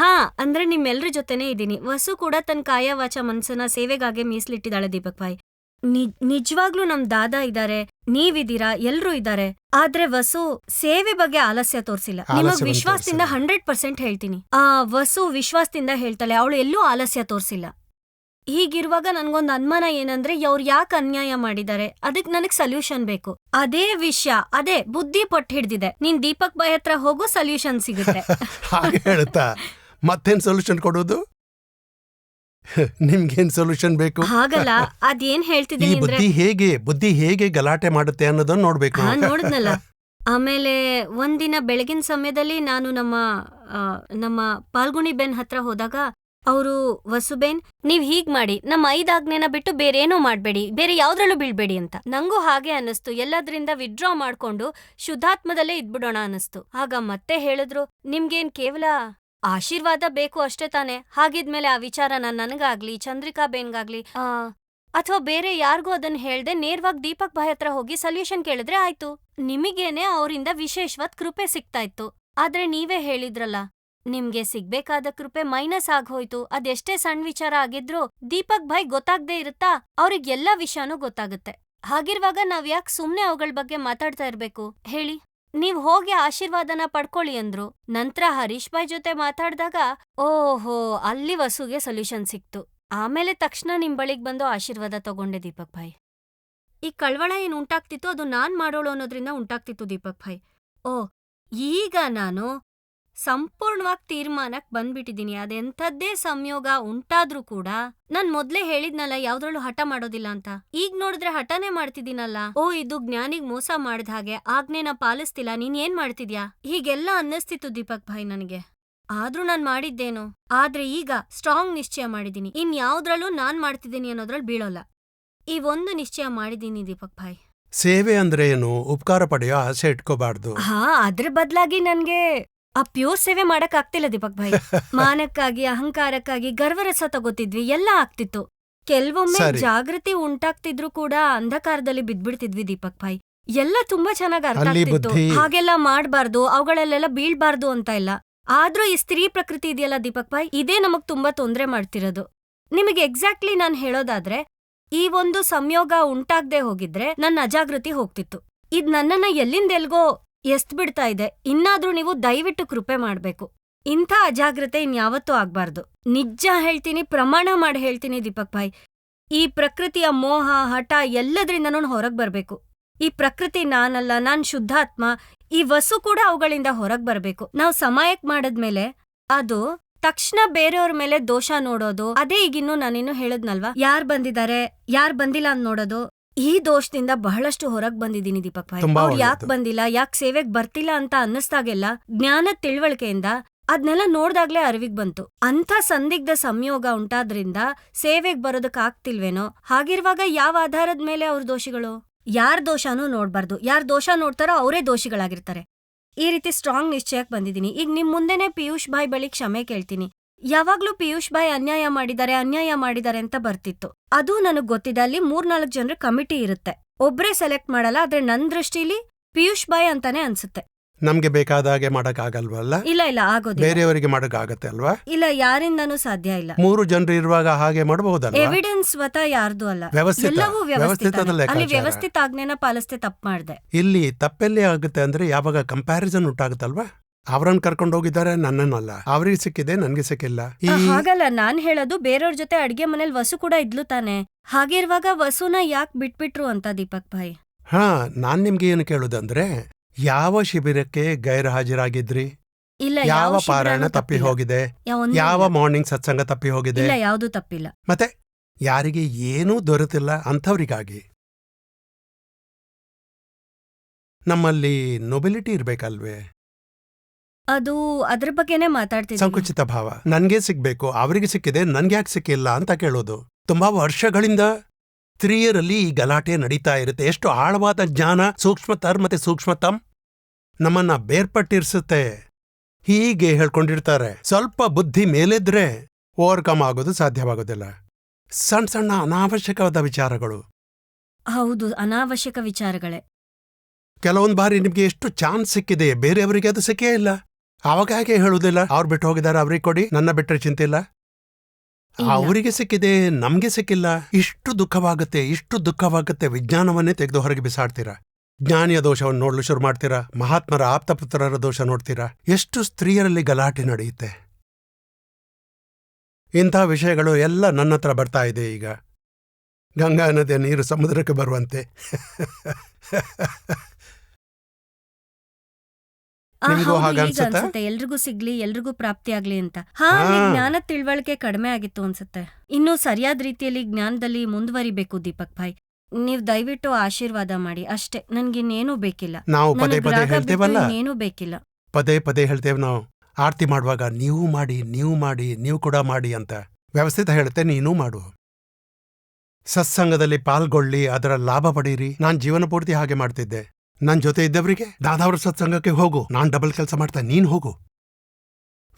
ಹಾ, ಅಂದ್ರೆ ನಿಮ್ಮೆಲ್ರ ಜೊತೆನೇ ಇದ್ದೀನಿ. ವಸು ಕೂಡ ತನ್ನ ಕಾಯ ವಾಚ ಮನ್ಸನ್ನ ಸೇವೆಗಾಗೆ ಮೀಸಲಿಟ್ಟಿದ್ದಾಳೆ ದೀಪಕ್ ಭಾಯ್. ನಿಜವಾಗ್ಲೂ ನಮ್ ದಾದಾ ಇದ್ದಾರೆ, ನೀವಿದ್ದೀರಾ, ಎಲ್ರೂ ಇದ್ದಾರೆ. ಆದ್ರೆ ವಸು ಸೇವೆ ಬಗ್ಗೆ ಆಲಸ್ಯ ತೋರ್ಸಿಲ್ಲ. ನಿಮಗ್ ವಿಶ್ವಾಸದಿಂದ 100% ಹೇಳ್ತೀನಿ. ವಸು ವಿಶ್ವಾಸದಿಂದ ಹೇಳ್ತಾಳೆ, ಅವಳು ಎಲ್ಲೂ ಆಲಸ್ಯ ತೋರ್ಸಿಲ್ಲ. ಹೀಗಿರುವಾಗ ನನ್ಗೊಂದು ಅನುಮಾನ ಏನಂದ್ರೆ, ಅವ್ರು ಯಾಕೆ ಅನ್ಯಾಯ ಮಾಡಿದ್ದಾರೆ, ಅದಕ್ ನನಗ್ ಸೊಲ್ಯೂಷನ್ ಬೇಕು. ಅದೇ ವಿಷಯ, ಅದೇ ಬುದ್ಧಿ ಪಟ್ಟು ಹಿಡ್ದಿದೆ. ನೀನ್ ದೀಪಕ್ ಭಾಯ್ ಹತ್ರ ಹೋಗೋ ಸೊಲ್ಯೂಷನ್ ಸಿಗುತ್ತೆ. ಹಾಗೆ ಹೇಳುತ್ತಾ ಮತ್ತೇನ್ ಸೊಲ್ಯೂಷನ್ ಕೊಡೋದು? ನಿಮ್ಗೇನ್ ಸೊಲ್ಯೂಷನ್ ಬೇಕು? ಹಾಗಲ್ಲ, ಅದೇನ್ ಈ ಹೇಳ್ತಿದ್ದೀನಿ ಅಂದ್ರೆ, ಬುದ್ಧಿ ಹೇಗೆ ಗಲಾಟೆ ಮಾಡುತ್ತೆ ಅನ್ನೋದನ್ನ ನೋಡ್ಬೇಕು. ನೋಡಿದ್ನಲ್ಲ. ಆಮೇಲೆ ಒಂದಿನ ಬೆಳಗಿನ ಸಮಯದಲ್ಲಿ ನಾನು ನಮ್ಮ ಪಾಲ್ಗುಣಿ ಬೆನ್ ಹತ್ರ ಹೋದಾಗ ಅವರು, ವಸುಬೇನ್ ನೀವ್ ಹೀಗ್ ಮಾಡಿ, ನಮ್ಮ 5 ಆಜ್ಞೆನ ಬಿಟ್ಟು ಬೇರೇನೂ ಮಾಡ್ಬೇಡಿ, ಬೇರೆ ಯಾವ್ದ್ರಲ್ಲೂ ಬೀಳ್ಬೇಡಿ ಅಂತ. ನಂಗೂ ಹಾಗೆ ಅನ್ನಿಸ್ತು. ಎಲ್ಲದ್ರಿಂದ ವಿಡ್ರಾ ಮಾಡ್ಕೊಂಡು ಶುದ್ಧಾತ್ಮದಲ್ಲೇ ಇದ್ಬಿಡೋಣ ಅನ್ನಿಸ್ತು. ಆಗ ಮತ್ತೆ ಹೇಳಿದ್ರು, ನಿಮ್ಗೇನ್ ಕೇವಲ ಆಶೀರ್ವಾದ ಬೇಕು ಅಷ್ಟೇ ತಾನೆ? ಹಾಗಿದ್ಮೇಲೆ ಆ ವಿಚಾರನ ನನಗಾಗ್ಲಿ ಚಂದ್ರಿಕಾ ಬೇನ್ಗಾಗ್ಲಿ ಅಥವಾ ಬೇರೆ ಯಾರಿಗೂ ಅದನ್ನ ಹೇಳ್ದೆ ನೇರವಾಗಿ ದೀಪಕ್ ಭಾಯ್ ಹತ್ರ ಹೋಗಿ ಸೊಲ್ಯೂಷನ್ ಕೇಳಿದ್ರೆ ಆಯ್ತು. ನಿಮಗೇನೆ ಅವರಿಂದ ವಿಶೇಷವಾದ ಕೃಪೆ ಸಿಗ್ತಾ ಇತ್ತು. ಆದ್ರೆ ನೀವೇ ಹೇಳಿದ್ರಲ್ಲ, ನಿಮ್ಗೆ ಸಿಗ್ಬೇಕಾದ ಕೃಪೆ ಮೈನಸ್ ಆಗೋಯ್ತು. ಅದೆಷ್ಟೇ ಸಣ್ಣ ವಿಚಾರ ಆಗಿದ್ರು ದೀಪಕ್ ಭಾಯ್ ಗೊತ್ತಾಗ್ದೇ ಇರುತ್ತಾ? ಅವ್ರಿಗ್ ಎಲ್ಲ ವಿಷಯನೂ ಗೊತ್ತಾಗುತ್ತೆ. ಹಾಗಿರುವಾಗ ನಾವ್ ಯಾಕೆ ಸುಮ್ನೆ ಅವುಗಳ ಬಗ್ಗೆ ಮಾತಾಡ್ತಾ ಇರ್ಬೇಕು ಹೇಳಿ? ನೀವ್ ಹೋಗಿ ಆಶೀರ್ವಾದನ ಪಡ್ಕೊಳ್ಳಿ ಅಂದ್ರು. ನಂತ್ರ ಹರೀಶ್ ಭಾಯ್ ಜೊತೆ ಮಾತಾಡ್ದಾಗ ಓಹೋ, ಅಲ್ಲಿ ವಸುಗೆ ಸೊಲ್ಯೂಷನ್ ಸಿಕ್ತು. ಆಮೇಲೆ ತಕ್ಷಣ ನಿಮ್ ಬಳಿಗ್ ಬಂದು ಆಶೀರ್ವಾದ ತಗೊಂಡೆ ದೀಪಕ್ ಭಾಯ್. ಈ ಕಳ್ವಳ ಏನ್ ಉಂಟಾಗ್ತಿತ್ತು ಅದು ನಾನ್ ಮಾಡೋಳು ಅನ್ನೋದ್ರಿಂದ ಉಂಟಾಗ್ತಿತ್ತು ದೀಪಕ್ ಭಾಯ್. ಓ, ಈಗ ನಾನು ಸಂಪೂರ್ಣವಾಗಿ ತೀರ್ಮಾನಕ್ ಬಂದ್ಬಿಟ್ಟಿದೀನಿ. ಅದೆಂಥದ್ದೇ ಸಂಯೋಗ ಉಂಟಾದ್ರೂ ಕೂಡ ನಾನ್ ಮೊದ್ಲೇ ಹೇಳಿದ್ನಲ್ಲ ಯಾವ್ದ್ರಲ್ಲೂ ಹಠ ಮಾಡೋದಿಲ್ಲ ಅಂತ. ಈಗ ನೋಡಿದ್ರೆ ಹಠನೇ ಮಾಡ್ತಿದ್ದೀನಲ್ಲ. ಓ, ಇದು ಜ್ಞಾನಿಗ್ ಮೋಸ ಮಾಡ್ದ ಹಾಗೆ, ಆಜ್ಞೆನ ಪಾಲಿಸ್ತಿಲ್ಲ, ನೀನ್ ಏನ್ ಮಾಡ್ತಿದ್ಯಾ ಹೀಗೆಲ್ಲ ಅನ್ನಿಸ್ತಿತ್ತು ದೀಪಕ್ ಭಾಯ್ ನನಗೆ. ಆದ್ರೂ ನಾನ್ ಮಾಡಿದ್ದೇನು? ಆದ್ರೆ ಈಗ ಸ್ಟ್ರಾಂಗ್ ನಿಶ್ಚಯ ಮಾಡಿದೀನಿ, ಇನ್ ಯಾವ್ದ್ರಲ್ಲೂ ನಾನ್ ಮಾಡ್ತಿದ್ದೀನಿ ಅನ್ನೋದ್ರಲ್ಲಿ ಬೀಳೋಲ್ಲ. ಈ ಒಂದು ನಿಶ್ಚಯ ಮಾಡಿದೀನಿ ದೀಪಕ್ ಭಾಯ್. ಸೇವೆ ಅಂದ್ರೆ ಏನು? ಉಪಕಾರ ಪಡೆಯೋ ಆಸೆ ಇಟ್ಕೋಬಾರ್ದು. ಹಾ, ಅದ್ರ ಬದ್ಲಾಗಿ ನನ್ಗೆ ಆ ಪ್ಯೂರ್ ಸೇವೆ ಮಾಡಕ್ ಆಗ್ತಿಲ್ಲ ದೀಪಕ್ ಭಾಯ್. ಮಾನಕ್ಕಾಗಿ, ಅಹಂಕಾರಕ್ಕಾಗಿ ಗರ್ವರಸ ತಗೋತಿದ್ವಿ, ಎಲ್ಲ ಆಗ್ತಿತ್ತು. ಕೆಲ್ವೊಮ್ಮೆ ಸರಿ. ಜಾಗೃತಿ ಉಂಟಾಗ್ತಿದ್ರು ಕೂಡ ಅಂಧಕಾರದಲ್ಲಿ ಬಿದ್ಬಿಡ್ತಿದ್ವಿ ದೀಪಕ್ ಭಾಯ್. ಎಲ್ಲ ತುಂಬಾ ಚೆನ್ನಾಗ್ ಅರ್ಥ ಅಲ್ಲಿ ಆಗ್ತಿತ್ತು. ಬುದ್ಧಿ. ಹಾಗೆಲ್ಲ ಮಾಡ್ಬಾರ್ದು, ಅವುಗಳಲ್ಲೆಲ್ಲ ಬೀಳ್ಬಾರ್ದು ಅಂತ ಇಲ್ಲ. ಆದ್ರೂ ಈ ಸ್ತ್ರೀ ಪ್ರಕೃತಿ ಇದೆಯಲ್ಲ ದೀಪಕ್ ಭಾಯ್, ಇದೇ ನಮಗ್ ತುಂಬಾ ತೊಂದ್ರೆ ಮಾಡ್ತಿರೋದು. ನಿಮಗೆ ಎಕ್ಸಾಕ್ಟ್ಲಿ ನಾನ್ ಹೇಳೋದಾದ್ರೆ, ಈ ಒಂದು ಸಂಯೋಗ ಉಂಟಾಗ್ದೆ ಹೋಗಿದ್ರೆ ನನ್ನ ಅಜಾಗೃತಿ ಹೋಗ್ತಿತ್ತು. ಇದ್ ನನ್ನನ್ನ ಎಲ್ಲಿಂದೆಲ್ಗೋ ಎಸ್ತ್ ಬಿಡ್ತಾ ಇದೆ. ಇನ್ನಾದ್ರೂ ನೀವು ದಯವಿಟ್ಟು ಕೃಪೆ ಮಾಡ್ಬೇಕು. ಇಂಥ ಅಜಾಗ್ರತೆ ಇನ್ಯಾವತ್ತೂ ಆಗ್ಬಾರ್ದು. ನಿಜ ಹೇಳ್ತೀನಿ, ಪ್ರಮಾಣ ಮಾಡಿ ಹೇಳ್ತೀನಿ ದೀಪಕ್ ಭಾಯ್, ಈ ಪ್ರಕೃತಿಯ ಮೋಹ, ಹಠ ಎಲ್ಲದ್ರಿಂದನೂ ಹೊರಗ್ ಬರ್ಬೇಕು. ಈ ಪ್ರಕೃತಿ ನಾನಲ್ಲ, ನಾನ್ ಶುದ್ಧಾತ್ಮ. ಈ ವಸು ಕೂಡ ಅವುಗಳಿಂದ ಹೊರಗ್ ಬರ್ಬೇಕು. ನಾವ್ ಸಮಯಕ್ ಮಾಡದ್ಮೇಲೆ ಅದು ತಕ್ಷಣ ಬೇರೆಯವ್ರ ಮೇಲೆ ದೋಷ ನೋಡೋದು, ಅದೇ ಈಗಿನ್ನು ನಾನಿನ್ನು ಹೇಳದ್ನಲ್ವಾ, ಯಾರ್ ಬಂದಿದ್ದಾರೆ ಯಾರ್ ಬಂದಿಲ್ಲ ಅಂತ ನೋಡೋದು. ಈ ದೋಷದಿಂದ ಬಹಳಷ್ಟು ಹೊರಗ್ ಬಂದಿದ್ದೀನಿ ದೀಪಕ್ ಭಾಯ್. ತುಂಬಾ ಅವ್ರು ಯಾಕ್ ಒಳ್ಳೆದು. ಬಂದಿಲ್ಲ, ಯಾಕ್ ಸೇವೆಗ್ ಬರ್ತಿಲ್ಲ ಅಂತ ಅನ್ನಿಸ್ದಾಗೆಲ್ಲ ಜ್ಞಾನದ ತಿಳುವಳಿಕೆಯಿಂದ ಅದ್ನೆಲ್ಲ ನೋಡ್ದಾಗ್ಲೇ ಅರಿವಿಗ್ ಬಂತು. ಅಂಥ ಸಂದಿಗ್ಧ ಸಂಯೋಗ ಉಂಟಾದ್ರಿಂದ ಸೇವೆಗ್ ಬರೋದಕ್ ಆಗ್ತಿಲ್ವೇನೋ. ಹಾಗಿರುವಾಗ ಯಾವ ಆಧಾರದ ಮೇಲೆ ಅವ್ರ ದೋಷಿಗಳು? ಯಾರ್ ದೋಷನೂ ನೋಡ್ಬಾರ್ದು. ಯಾರ್ ದೋಷ ನೋಡ್ತಾರೋ ಅವರೇ ದೋಷಿಗಳಾಗಿರ್ತಾರೆ. ಈ ರೀತಿ ಸ್ಟ್ರಾಂಗ್ ನಿಶ್ಚಯಕ್ ಬಂದಿದ್ದೀನಿ. ಈಗ ನಿಮ್ ಮುಂದೆನೆ ಪಿಯೂಷ್ ಭಾಯ್ ಬಳಿ ಕ್ಷಮೆ ಕೇಳ್ತೀನಿ. ಯಾವಾಗ್ಲೂ ಪಿಯೂಷ್ ಭಾಯ್ ಅನ್ಯಾಯ ಮಾಡಿದ್ದಾರೆ ಅಂತ ಬರ್ತಿತ್ತು. ಅದು ನನಗ್ ಗೊತ್ತಿದೆ. ಅಲ್ಲಿ 3-4 ಜನರ ಕಮಿಟಿ ಇರುತ್ತೆ, ಒಬ್ರೇ ಸೆಲೆಕ್ಟ್ ಮಾಡಲ್ಲ. ಆದ್ರೆ ನನ್ ದೃಷ್ಟಿಲಿ ಪಿಯೂಷ್ ಭಾಯ್ ಅಂತಾನೆ ಅನ್ಸುತ್ತೆ. ನಮ್ಗೆ ಬೇಕಾದ ಹಾಗೆ ಮಾಡಕ್ ಆಗಲ್ವಲ್ಲ? ಇಲ್ಲ ಆಗೋದಿಲ್ಲ. ಬೇರೆಯವರಿಗೆ ಮಾಡಕ್ ಆಗತ್ತೆ ಅಲ್ವಾ? ಇಲ್ಲ, ಯಾರಿಂದನೂ ಸಾಧ್ಯ ಇಲ್ಲ. 3 ಜನರು ಇರುವಾಗ ಹಾಗೆ ಮಾಡಬಹುದಲ್ವಾ? ಎವಿಡೆನ್ಸ್ ಸ್ವತಃ ಯಾರ್ದು ಅಲ್ಲ. ವ್ಯವಸ್ಥಿತ. ಎಲ್ಲವೂ ವ್ಯವಸ್ಥಿತದ ಅಲ್ಲಿ ಲೆಕ್ಕಾಚಾರ. ವ್ಯವಸ್ಥಿತ ಆಜ್ಞೆನ ಪಾಲಿಸ್ತೆ ತಪ್ಪು ಮಾಡ್ದೆ. ಇಲ್ಲಿ ತಪ್ಪೆಲ್ಲೇ ಆಗುತ್ತೆ ಅಂದ್ರೆ ಯಾವಾಗ ಕಂಪ್ಯಾರಿಸನ್ ಉಂಟಾಗುತ್ತಲ್ವಾ? ಅವರನ್ನ ಕರ್ಕೊಂಡು ಹೋಗಿದ್ದಾರೆ, ನನ್ನನ್ನಲ್ಲ. ಅವ್ರಿಗೆ ಸಿಕ್ಕಿದೆ, ನನ್ಗೆ ಸಿಕ್ಕಿಲ್ಲ. ಹಾಗಲ್ಲ ನಾನ್ ಹೇಳೋದು, ಬೇರೆಯವ್ರ ಜೊತೆ ಅಡ್ಗೆ ಮನೇಲಿ ವಸು ಕೂಡ ಇದ್ಲು ತಾನೆ. ಹಾಗಿರುವಾಗ ವಸುನ ಯಾಕ್ ಬಿಟ್ಬಿಟ್ರು ಅಂತ ದೀಪಕ್ ಭಾಯ್. ಹಾ, ನಾನ್ ನಿಮ್ಗೆ ಏನು ಕೇಳುದಂದ್ರೆ, ಯಾವ ಶಿಬಿರಕ್ಕೆ ಗೈರು ಹಾಜರಾಗಿದ್ರಿ? ಇಲ್ಲ, ಯಾವ ಶಿಬಿರನೂ ಪಾರಾಯಣ ತಪ್ಪಿ ತಪ್ಪಿಲ್ಲ. ಹೋಗಿದೆ? ಒಂದೂ ಯಾವ ಇಲ್ಲ. ಮಾರ್ನಿಂಗ್ ಸತ್ಸಂಗ ತಪ್ಪಿ ಹೋಗಿದೆ? ಇಲ್ಲ, ಯಾವ್ದೂ ತಪ್ಪಿಲ್ಲ. ಮತ್ತೆ ಯಾರಿಗೆ ಏನೂ ದೊರೆತಿಲ್ಲ ಅಂಥವ್ರಿಗಾಗಿ ನಮ್ಮಲ್ಲಿ ನೊಬಿಲಿಟಿ ಇರ್ಬೇಕಲ್ವೇ? ಅದು ಅದ್ರ ಬಗ್ಗೆನೇ ಮಾತಾಡ್ತಿದ್ದೀನಿ. ಸಂಕುಚಿತ ಭಾವ. ನನ್ಗೆ ಸಿಗ್ಬೇಕು, ಅವರಿಗೆ ಸಿಕ್ಕಿದೆ, ನನ್ಗೆ ಯಾಕೆ ಸಿಕ್ಕಿಲ್ಲ ಅಂತ ಕೇಳೋದು. ತುಂಬಾ ವರ್ಷಗಳಿಂದ ಸ್ತ್ರೀಯರಲ್ಲಿ ಈ ಗಲಾಟೆ ನಡೀತಾ ಇರುತ್ತೆ. ಎಷ್ಟು ಆಳವಾದ ಜ್ಞಾನ, ಸೂಕ್ಷ್ಮತರ್ ಮತ್ತೆ ಸೂಕ್ಷ್ಮತಮ್ ನಮ್ಮನ್ನ ಬೇರ್ಪಟ್ಟಿರ್ಸುತ್ತೆ. ಹೀಗೆ ಹೇಳ್ಕೊಂಡಿರ್ತಾರೆ. ಸ್ವಲ್ಪ ಬುದ್ಧಿ ಮೇಲೆದ್ರೆ ಓವರ್ಕಮ್ ಆಗೋದು ಸಾಧ್ಯವಾಗೋದಿಲ್ಲ. ಸಣ್ಣ ಸಣ್ಣ ಅನಾವಶ್ಯಕವಾದ ವಿಚಾರಗಳು. ಹೌದು, ಅನಾವಶ್ಯಕ ವಿಚಾರಗಳೇ. ಕೆಲವೊಂದು ಬಾರಿ ನಿಮ್ಗೆ ಎಷ್ಟು ಚಾನ್ಸ್ ಸಿಕ್ಕಿದೆ, ಬೇರೆಯವರಿಗೆ ಅದು ಸಿಕ್ಕೇ ಇಲ್ಲ. ಆವಾಗ ಯಾಕೆ ಹೇಳುವುದಿಲ್ಲ, ಅವ್ರು ಬಿಟ್ಟು ಹೋಗಿದ್ದಾರೆ, ಅವ್ರಿಗೆ ಕೊಡಿ, ನನ್ನ ಬಿಟ್ಟರೆ ಚಿಂತಿಲ್ಲ. ಇಲ್ಲ. ಅವರಿಗೆ ಸಿಕ್ಕಿದೆ, ನಮ್ಗೆ ಸಿಕ್ಕಿಲ್ಲ. ಇಷ್ಟು ದುಃಖವಾಗುತ್ತೆ. ವಿಜ್ಞಾನವನ್ನೇ ತೆಗೆದು ಹೊರಗೆ ಬಿಸಾಡ್ತೀರಾ. ಜ್ಞಾನಿಯ ದೋಷವನ್ನು ನೋಡ್ಲು ಶುರು ಮಾಡ್ತೀರಾ. ಮಹಾತ್ಮರ ಆಪ್ತಪುತ್ರರ ದೋಷ ನೋಡ್ತೀರಾ. ಎಷ್ಟು ಸ್ತ್ರೀಯರಲ್ಲಿ ಗಲಾಟೆ ನಡೆಯುತ್ತೆ. ಇಂಥ ವಿಷಯಗಳು ಎಲ್ಲ ನನ್ನ ಹತ್ರ ಬರ್ತಾ ಇದೆ ಈಗ. ಗಂಗಾ ನದಿಯ ನೀರು ಸಮುದ್ರಕ್ಕೆ ಬರುವಂತೆ. ನಿಮ್ಗೂ ಹೌದು, ಹಾಗೆ ಈಗ ಅನ್ಸುತ್ತಾ? ಅನ್ಸುತ್ತೆ ಎಲ್ರಿಗೂ ಸಿಗ್ಲಿ, ಎಲ್ರಿಗೂ ಪ್ರಾಪ್ತಿ ಆಗ್ಲಿ ಅಂತ. ಹಾ, ಹಾ. ಜ್ಞಾನದ ತಿಳುವಳಿಕೆ ಕಡಿಮೆ ಆಗಿತ್ತು ಅನ್ಸುತ್ತೆ. ಇನ್ನೂ ಸರಿಯಾದ ರೀತಿಯಲ್ಲಿ ಜ್ಞಾನದಲ್ಲಿ ಮುಂದುವರಿಬೇಕು ದೀಪಕ್ ಭಾಯ್. ನೀವ್ ದಯವಿಟ್ಟು ಆಶೀರ್ವಾದ ಮಾಡಿ ಅಷ್ಟೇ. ನನ್ಗಿನ್ನೇನೂ ಬೇಕಿಲ್ಲ. ನಾವು ಪದೇ ನನಗ್ ಪದೇ ರಾಗ ಬಿಟ್ಟು ಹೇಳ್ತೇವಲ್ಲ, ಇನ್ನೇನೂ ಬೇಕಿಲ್ಲ. ಪದೇ ಹೇಳ್ತೇವೆ ನಾವು. ಆರತಿ ಮಾಡುವಾಗ ನೀವು ಮಾಡಿ, ನೀವು ಕೂಡ ಮಾಡಿ ಅಂತ ವ್ಯವಸ್ಥಿತ ಹೇಳುತ್ತೆ. ನೀನೂ ಮಾಡು. ಸತ್ಸಂಗದಲ್ಲಿ ಪಾಲ್ಗೊಳ್ಳಿ, ಅದರ ಲಾಭ ಪಡೀರಿ. ನಾನ್ ಜೀವನ ಪೂರ್ತಿ ಹಾಗೆ ಮಾಡ್ತಿದ್ದೆ. ನನ್ ಜೊತೆ ಇದ್ದವರಿಗೆ, ದಾದಾವ್ರ ಸತ್ಸಂಗಕ್ಕೆ ಹೋಗು, ನಾನ್ ಡಬಲ್ ಕೆಲಸ ಮಾಡ್ತಾ, ನೀನ್ ಹೋಗು.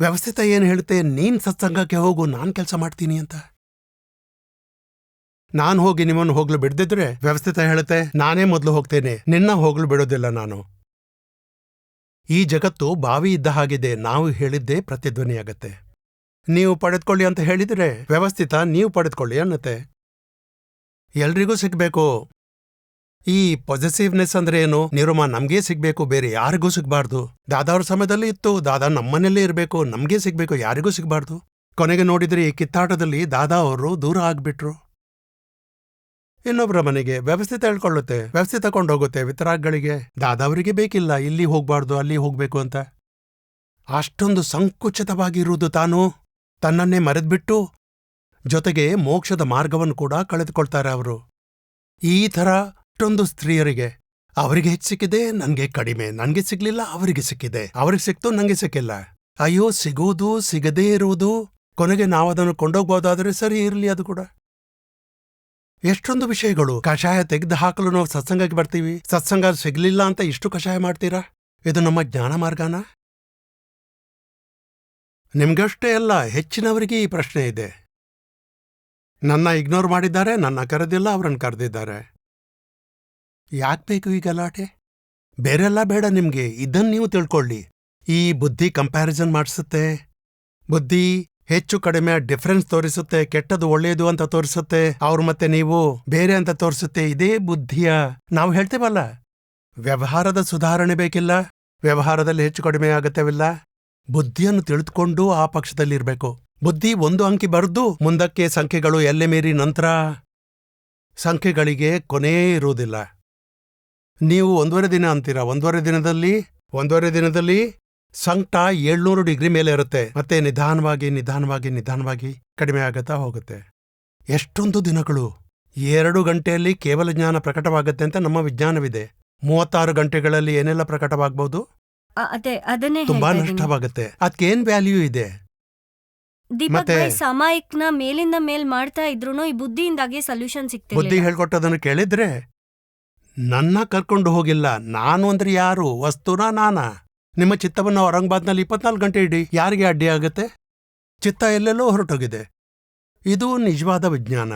ವ್ಯವಸ್ಥಿತ ಏನು ಹೇಳುತ್ತೆ, ನೀನ್ ಸತ್ಸಂಗಕ್ಕೆ ಹೋಗು, ನಾನ್ ಕೆಲಸ ಮಾಡ್ತೀನಿ ಅಂತ. ನಾನು ಹೋಗಿ ನಿಮ್ಮನ್ನು ಹೋಗ್ಲು ಬಿಡ್ದಿದ್ರೆ ವ್ಯವಸ್ಥಿತ ಹೇಳುತ್ತೆ, ನಾನೇ ಮೊದಲು ಹೋಗ್ತೇನೆ, ನಿನ್ನ ಹೋಗ್ಲು ಬಿಡೋದಿಲ್ಲ ನಾನು. ಈ ಜಗತ್ತು ಬಾವಿ ಇದ್ದ ಹಾಗಿದೆ, ನಾವು ಹೇಳಿದ್ದೇ ಪ್ರತಿಧ್ವನಿಯಾಗತ್ತೆ. ನೀವು ಪಡೆದುಕೊಳ್ಳಿ ಅಂತ ಹೇಳಿದ್ರೆ ವ್ಯವಸ್ಥಿತ ನೀವು ಪಡೆದುಕೊಳ್ಳಿ ಅನ್ನತ್ತೆ. ಎಲ್ರಿಗೂ ಸಿಗ್ಬೇಕು. ಈ ಪಾಸಿಟಿವ್ನೆಸ್ ಅಂದ್ರೆ ಏನು? ನಿರುಮ ನಮ್ಗೇ ಸಿಗ್ಬೇಕು, ಬೇರೆ ಯಾರಿಗೂ ಸಿಗ್ಬಾರ್ದು. ದಾದಾವ್ರ ಸಮಯದಲ್ಲಿ ಇತ್ತು, ದಾದಾ ನಮ್ಮನೇಲೇ ಇರಬೇಕು, ನಮ್ಗೇ ಸಿಗ್ಬೇಕು, ಯಾರಿಗೂ ಸಿಗ್ಬಾರ್ದು. ಕೊನೆಗೆ ನೋಡಿದ್ರೆ ಈ ಕಿತ್ತಾಟದಲ್ಲಿ ದಾದಾ ಅವರು ದೂರ ಆಗ್ಬಿಟ್ರು. ಇನ್ನೊಬ್ಬರ ಮನೆಗೆ ವ್ಯವಸ್ಥಿತ ಹೇಳ್ಕೊಳ್ಳುತ್ತೆ, ವ್ಯವಸ್ಥಿತ ಕೊಂಡೋಗುತ್ತೆ ವಿತರಾಗ್ಗಳಿಗೆ. ದಾದಾವರಿಗೆ ಬೇಕಿಲ್ಲ ಇಲ್ಲಿ ಹೋಗ್ಬಾರ್ದು ಅಲ್ಲಿ ಹೋಗ್ಬೇಕು ಅಂತ. ಅಷ್ಟೊಂದು ಸಂಕುಚಿತವಾಗಿರುವುದು ತಾನು, ತನ್ನನ್ನೇ ಮರೆದ್ಬಿಟ್ಟು ಜೊತೆಗೆ ಮೋಕ್ಷದ ಮಾರ್ಗವನ್ನು ಕೂಡ ಕಳೆದುಕೊಳ್ತಾರೆ ಅವರು. ಈ ಥರ ಅಷ್ಟೊಂದು ಸ್ತ್ರೀಯರಿಗೆ ಅವರಿಗೆ ಹೆಚ್ಚು ಸಿಕ್ಕಿದೆ, ನನಗೆ ಕಡಿಮೆ, ನನಗೆ ಸಿಗ್ಲಿಲ್ಲ ಅವರಿಗೆ ಸಿಕ್ಕಿದೆ, ಅವ್ರಿಗೆ ಸಿಕ್ತು ನನಗೆ ಸಿಕ್ಕಿಲ್ಲ. ಅಯ್ಯೋ, ಸಿಗೋದು ಸಿಗದೇ ಇರುವುದು, ಕೊನೆಗೆ ನಾವದನ್ನು ಕೊಂಡೋಗ್ಬೋದಾದ್ರೆ ಸರಿ ಇರಲಿ ಅದು ಕೂಡ. ಎಷ್ಟೊಂದು ವಿಷಯಗಳು. ಕಷಾಯ ತೆಗೆದು ಹಾಕಲು ನಾವು ಸತ್ಸಂಗಕ್ಕೆ ಬರ್ತೀವಿ, ಸತ್ಸಂಗ ಸಿಗ್ಲಿಲ್ಲ ಅಂತ ಇಷ್ಟು ಕಷಾಯ ಮಾಡ್ತೀರಾ? ಇದು ನಮ್ಮ ಜ್ಞಾನ ಮಾರ್ಗನಾ? ನಿಮ್ಗಷ್ಟೇ ಅಲ್ಲ, ಹೆಚ್ಚಿನವರಿಗೆ ಈ ಪ್ರಶ್ನೆ ಇದೆ. ನನ್ನ ಇಗ್ನೋರ್ ಮಾಡಿದ್ದಾರೆ, ನನ್ನ ಕರೆದಿಲ್ಲ, ಅವರನ್ನು ಕರೆದಿದ್ದಾರೆ. ಯಾಕೆ ಬೇಕು ಈ ಗಲಾಟೆ? ಬೇರೆಲ್ಲ ಬೇಡ ನಿಮ್ಗೆ, ಇದನ್ನು ನೀವು ತಿಳ್ಕೊಳ್ಳಿ. ಈ ಬುದ್ಧಿ ಕಂಪ್ಯಾರಿಸನ್ ಮಾಡಿಸುತ್ತೆ, ಬುದ್ಧಿ ಹೆಚ್ಚು ಕಡಿಮೆ ಡಿಫರೆನ್ಸ್ ತೋರಿಸುತ್ತೆ, ಕೆಟ್ಟದು ಒಳ್ಳೆಯದು ಅಂತ ತೋರಿಸುತ್ತೆ, ಅವ್ರು ಮತ್ತೆ ನೀವು ಬೇರೆ ಅಂತ ತೋರಿಸುತ್ತೆ. ಇದೇ ಬುದ್ಧಿಯ ನಾವು ಹೇಳ್ತೇವಲ್ಲ, ವ್ಯವಹಾರದ ಸುಧಾರಣೆ ಬೇಕಿಲ್ಲ, ವ್ಯವಹಾರದಲ್ಲಿ ಹೆಚ್ಚು ಕಡಿಮೆ ಆಗತ್ತೆವಿಲ್ಲ. ಬುದ್ಧಿಯನ್ನು ತಿಳಿದುಕೊಂಡು ಆ ಪಕ್ಷದಲ್ಲಿರ್ಬೇಕು. ಬುದ್ಧಿ ಒಂದು ಅಂಕಿ ಬರೆದು ಮುಂದಕ್ಕೆ ಸಂಖ್ಯೆಗಳು ಎಲ್ಲೆ ಮೀರಿ ನಂತರ ಸಂಖ್ಯೆಗಳಿಗೆ ಕೊನೆಯೇ ಇರುವುದಿಲ್ಲ. ನೀವು 1.5 ದಿನ ಅಂತೀರಾ, 1.5 ದಿನದಲ್ಲಿ ಸಂಕಟ 700 ಡಿಗ್ರಿ ಮೇಲೆ ಇರುತ್ತೆ, ಮತ್ತೆ ನಿಧಾನವಾಗಿ ನಿಧಾನವಾಗಿ ನಿಧಾನವಾಗಿ ಕಡಿಮೆ ಆಗತ್ತಾ ಹೋಗುತ್ತೆ. ಎಷ್ಟೊಂದು ದಿನಗಳು! 2 ಗಂಟೆಯಲ್ಲಿ ಕೇವಲ ಜ್ಞಾನ ಪ್ರಕಟವಾಗತ್ತೆ ಅಂತ ನಮ್ಮ ವಿಜ್ಞಾನವಿದೆ. 36 ಗಂಟೆಗಳಲ್ಲಿ ಏನೆಲ್ಲ ಪ್ರಕಟವಾಗ್ಬೋದು? ತುಂಬಾ ನಷ್ಟವಾಗತ್ತೆ. ಅದಕ್ಕೇನ್ ವ್ಯಾಲ್ಯೂ ಇದೆ? ಮತ್ತೆ ಸಾಮಾಯಿಕನ ಮೇಲಿಂದ ಮೇಲ್ ಮಾಡ್ತಾ ಇದ್ರು ಈ ಬುದ್ಧಿಯಿಂದಾಗಿ ಸೊಲ್ಯೂಷನ್ ಸಿಗ್ತದೆ. ಬುದ್ಧಿ ಹೇಳ್ಕೊಟ್ಟದನ್ನು ಕೇಳಿದ್ರೆ, ನನ್ನ ಕರ್ಕೊಂಡು ಹೋಗಿಲ್ಲ, ನಾನು ಅಂದ್ರೆ ಯಾರು? ವಸ್ತುನಾ ನಾನಾ? ನಿಮ್ಮ ಚಿತ್ತವನ್ನು ಔರಂಗಾಬಾದ್ನಲ್ಲಿ 24 ಗಂಟೆ ಇಡಿ, ಯಾರಿಗೆ ಅಡ್ಡಿ ಆಗತ್ತೆ? ಚಿತ್ತ ಎಲ್ಲೆಲ್ಲೋ ಹೊರಟೋಗಿದೆ. ಇದು ನಿಜವಾದ ವಿಜ್ಞಾನ.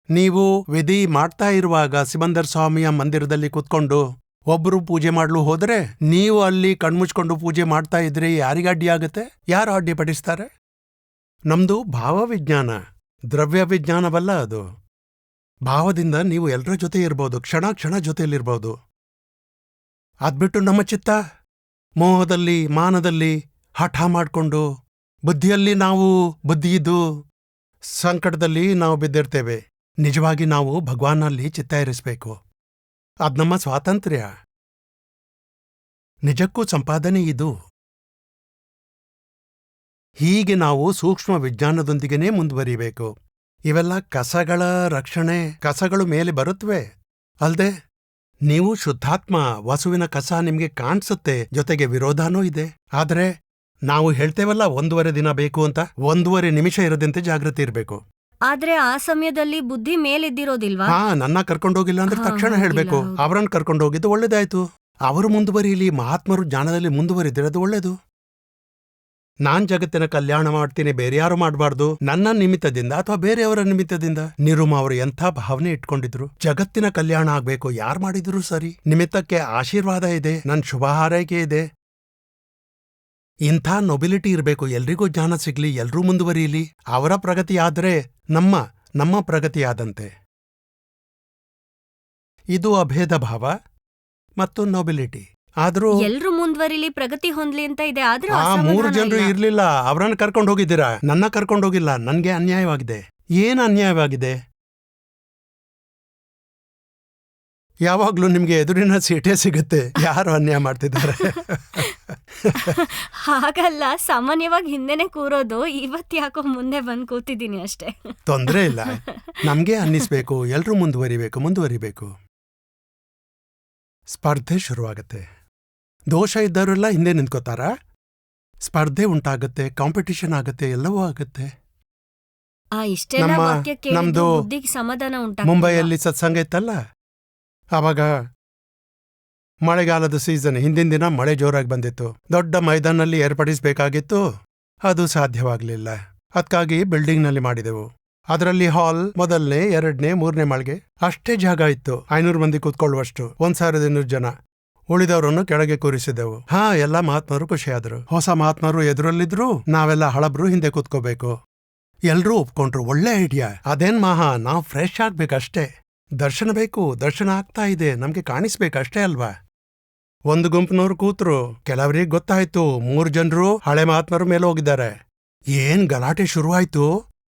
ನೀವು ವಿಧಿ ಮಾಡ್ತಾ ಇರುವಾಗ ಸಿಮಂದರ್ ಸ್ವಾಮಿಯ ಮಂದಿರದಲ್ಲಿ ಕುತ್ಕೊಂಡು ಒಬ್ರು ಪೂಜೆ ಮಾಡಲು ಹೋದ್ರೆ, ನೀವು ಅಲ್ಲಿ ಕಣ್ಮುಚ್ಕೊಂಡು ಪೂಜೆ ಮಾಡ್ತಾ ಇದ್ರೆ ಯಾರಿಗೆ ಅಡ್ಡಿ ಆಗತ್ತೆ? ಯಾರು ಅಡ್ಡಿ ಪಡಿಸ್ತಾರೆ? ನಮ್ದು ಭಾವವಿಜ್ಞಾನ, ದ್ರವ್ಯ ವಿಜ್ಞಾನವಲ್ಲ ಅದು. ಭಾವದಿಂದ ನೀವು ಎಲ್ಲರ ಜೊತೆ ಇರ್ಬೋದು, ಕ್ಷಣ ಕ್ಷಣ ಜೊತೆಯಲ್ಲಿರ್ಬೋದು. ಅದ್ಬಿಟ್ಟು ನಮ್ಮ ಚಿತ್ತ ಮೋಹದಲ್ಲಿ ಮಾನದಲ್ಲಿ ಹಠ ಮಾಡಿಕೊಂಡು ಬುದ್ಧಿಯಲ್ಲಿ ನಾವು ಬುದ್ಧಿಯಿದ್ದು ಸಂಕಟದಲ್ಲಿ ನಾವು ಬಿದ್ದಿರ್ತೇವೆ. ನಿಜವಾಗಿ ನಾವು ಭಗವಾನಲ್ಲಿ ಚಿತ್ತ ಇರಿಸಬೇಕು. ಅದ್ ನಮ್ಮ ಸ್ವಾತಂತ್ರ್ಯ. ನಿಜಕ್ಕೂ ಸಂಪಾದನೆ ಇದು. ಹೀಗೆ ನಾವು ಸೂಕ್ಷ್ಮ ವಿಜ್ಞಾನದೊಂದಿಗೇ ಮುಂದುವರಿಬೇಕು. ಇವೆಲ್ಲ ಕಸಗಳ ರಕ್ಷಣೆ. ಕಸಗಳು ಮೇಲೆ ಬರುತ್ತವೆ ಅಲ್ದೆ, ನೀವು ಶುದ್ಧಾತ್ಮ, ವಸುವಿನ ಕಸ ನಿಮ್ಗೆ ಕಾಣಿಸುತ್ತೆ, ಜೊತೆಗೆ ವಿರೋಧನೂ ಇದೆ. ಆದ್ರೆ ನಾವು ಹೇಳ್ತೇವಲ್ಲ 1.5 ದಿನ ಬೇಕು ಅಂತ, 1.5 ನಿಮಿಷ ಇರದಂತೆ ಜಾಗೃತಿ ಇರಬೇಕು. ಆದ್ರೆ ಆ ಸಮಯದಲ್ಲಿ ಬುದ್ಧಿ ಮೇಲಿದ್ದಿರೋದಿಲ್ವಾ? ನನ್ನ ಕರ್ಕೊಂಡೋಗಿಲ್ಲ ಅಂದ್ರೆ ತಕ್ಷಣ ಹೇಳ್ಬೇಕು, ಅವರನ್ನು ಕರ್ಕೊಂಡೋಗಿದ್ದು ಒಳ್ಳೇದಾಯ್ತು, ಅವರು ಮುಂದುವರಿಯಲಿ, ಮಹಾತ್ಮರು ಜ್ಞಾನದಲ್ಲಿ ಮುಂದುವರಿದಿರೋದು ಒಳ್ಳೇದು. ನಾನ್ ಜಗತ್ತಿನ ಕಲ್ಯಾಣ ಮಾಡ್ತೀನಿ, ಬೇರೆಯಾರು ಮಾಡಬಾರ್ದು, ನನ್ನ ನಿಮಿತ್ತದಿಂದ ಅಥವಾ ಬೇರೆಯವರ ನಿಮಿತ್ತದಿಂದ. ನಿರುಮ ಅವರು ಎಂಥ ಭಾವನೆ ಇಟ್ಕೊಂಡಿದ್ರು, ಜಗತ್ತಿನ ಕಲ್ಯಾಣ ಆಗ್ಬೇಕು, ಯಾರು ಮಾಡಿದ್ರು ಸರಿ, ನಿಮಿತ್ತಕ್ಕೆ ಆಶೀರ್ವಾದ ಇದೆ, ನನ್ ಶುಭ ಹಾರೈಕೆ ಇದೆ. ಇಂಥ ನೊಬಿಲಿಟಿ ಇರಬೇಕು, ಎಲ್ರಿಗೂ ಜ್ಞಾನ ಸಿಗ್ಲಿ, ಎಲ್ರೂ ಮುಂದುವರಿಯಲಿ. ಅವರ ಪ್ರಗತಿಯಾದ್ರೆ ನಮ್ಮ ಪ್ರಗತಿಯಾದಂತೆ. ಇದು ಅಭೇದ ಭಾವ ಮತ್ತು ನೊಬಿಲಿಟಿ. ಆದ್ರೂ ಎಲ್ರು ಮುಂದುವರಿಲಿ, ಪ್ರಗತಿ ಹೊಂದ್ಲಿ ಅಂತ ಇದೆ. ಆದ್ರೂ 3 ಜನರು ಇರ್ಲಿಲ್ಲ, ಅವರನ್ನು ಕರ್ಕೊಂಡು ಹೋಗಿದ್ದೀರಾ, ನನ್ನ ಕರ್ಕೊಂಡೋಗಿಲ್ಲ. ನನ್ಗೆ ಅನ್ಯಾಯವಾಗಿದೆ. ಏನು ಅನ್ಯಾಯವಾಗಿದೆ? ಯಾವಾಗ್ಲೂ ನಿಮ್ಗೆ ಎದುರಿನ ಸೀಟೇ ಸಿಗುತ್ತೆ, ಯಾರು ಅನ್ಯಾಯ ಮಾಡ್ತಿದ್ದಾರೆ. ಹಾಗಲ್ಲ, ಸಾಮಾನ್ಯವಾಗಿ ಹಿಂದೆನೆ ಕೂರೋದು, ಇವತ್ತ್ಯಾಕೋ ಮುಂದೆ ಬಂದು ಕೂತಿದ್ದೀನಿ ಅಷ್ಟೇ. ತೊಂದ್ರೆ ಇಲ್ಲ, ನಮ್ಗೆ ಅನ್ನಿಸ್ಬೇಕು, ಎಲ್ರೂ ಮುಂದುವರಿಬೇಕು. ಸ್ಪರ್ಧೆ ಶುರುವಾಗತ್ತೆ. ದೋಷ ಇದ್ದವರೆಲ್ಲ ಹಿಂದೆ ನಿಂತ್ಕೋತಾರ, ಸ್ಪರ್ಧೆ ಉಂಟಾಗತ್ತೆ, ಕಾಂಪಿಟಿಷನ್ ಆಗತ್ತೆ, ಎಲ್ಲವೂ ಆಗತ್ತೆ. ನಮ್ದು ಮುಂಬೈಯಲ್ಲಿ ಸತ್ಸಂಗ ಇತ್ತಲ್ಲ, ಆವಾಗ ಮಳೆಗಾಲದ ಸೀಸನ್, ಹಿಂದಿನ ದಿನ ಮಳೆ ಜೋರಾಗಿ ಬಂದಿತ್ತು. ದೊಡ್ಡ ಮೈದಾನಲ್ಲಿ ಏರ್ಪಡಿಸಬೇಕಾಗಿತ್ತು, ಅದು ಸಾಧ್ಯವಾಗಲಿಲ್ಲ. ಅದಕ್ಕಾಗಿ ಬಿಲ್ಡಿಂಗ್ನಲ್ಲಿ ಮಾಡಿದೆವು. ಅದರಲ್ಲಿ ಹಾಲ್ ಮೊದಲನೇ, 2ನೇ, 3ನೇ ಮಾಳಿಗೆ ಅಷ್ಟೇ ಜಾಗ ಇತ್ತು. 500 ಮಂದಿ ಕೂತ್ಕೊಳ್ಳುವಷ್ಟು, 1200 ಜನ. ಉಳಿದವರನ್ನು ಕೆಳಗೆ ಕೂರಿಸಿದೆವು. ಎಲ್ಲ ಮಹಾತ್ಮರು ಖುಷಿಯಾದ್ರು. ಹೊಸ ಮಹಾತ್ಮರು ಎದುರಲ್ಲಿದ್ರು, ನಾವೆಲ್ಲ ಹಳಬ್ರು ಹಿಂದೆ ಕೂತ್ಕೋಬೇಕು. ಎಲ್ರೂ ಒಪ್ಕೊಂಡ್ರು. ಒಳ್ಳೆ ಐಡಿಯಾ. ಅದೇನ್ ಮಹಾ, ನಾವು ಫ್ರೆಶ್ ಆಗ್ಬೇಕಷ್ಟೇ. ದರ್ಶನ ಬೇಕು, ದರ್ಶನ ಆಗ್ತಾ ಇದೆ, ನಮ್ಗೆ ಕಾಣಿಸ್ಬೇಕಷ್ಟೇ ಅಲ್ವಾ? ಒಂದು ಗುಂಪಿನವ್ರು ಕೂತ್ರು. ಕೆಲವರಿಗೆ ಗೊತ್ತಾಯ್ತು 3 ಜನರು ಹಳೆ ಮಹಾತ್ಮರ ಮೇಲೆ ಹೋಗಿದ್ದಾರೆ. ಏನ್ ಗಲಾಟೆ ಶುರುವಾಯ್ತು.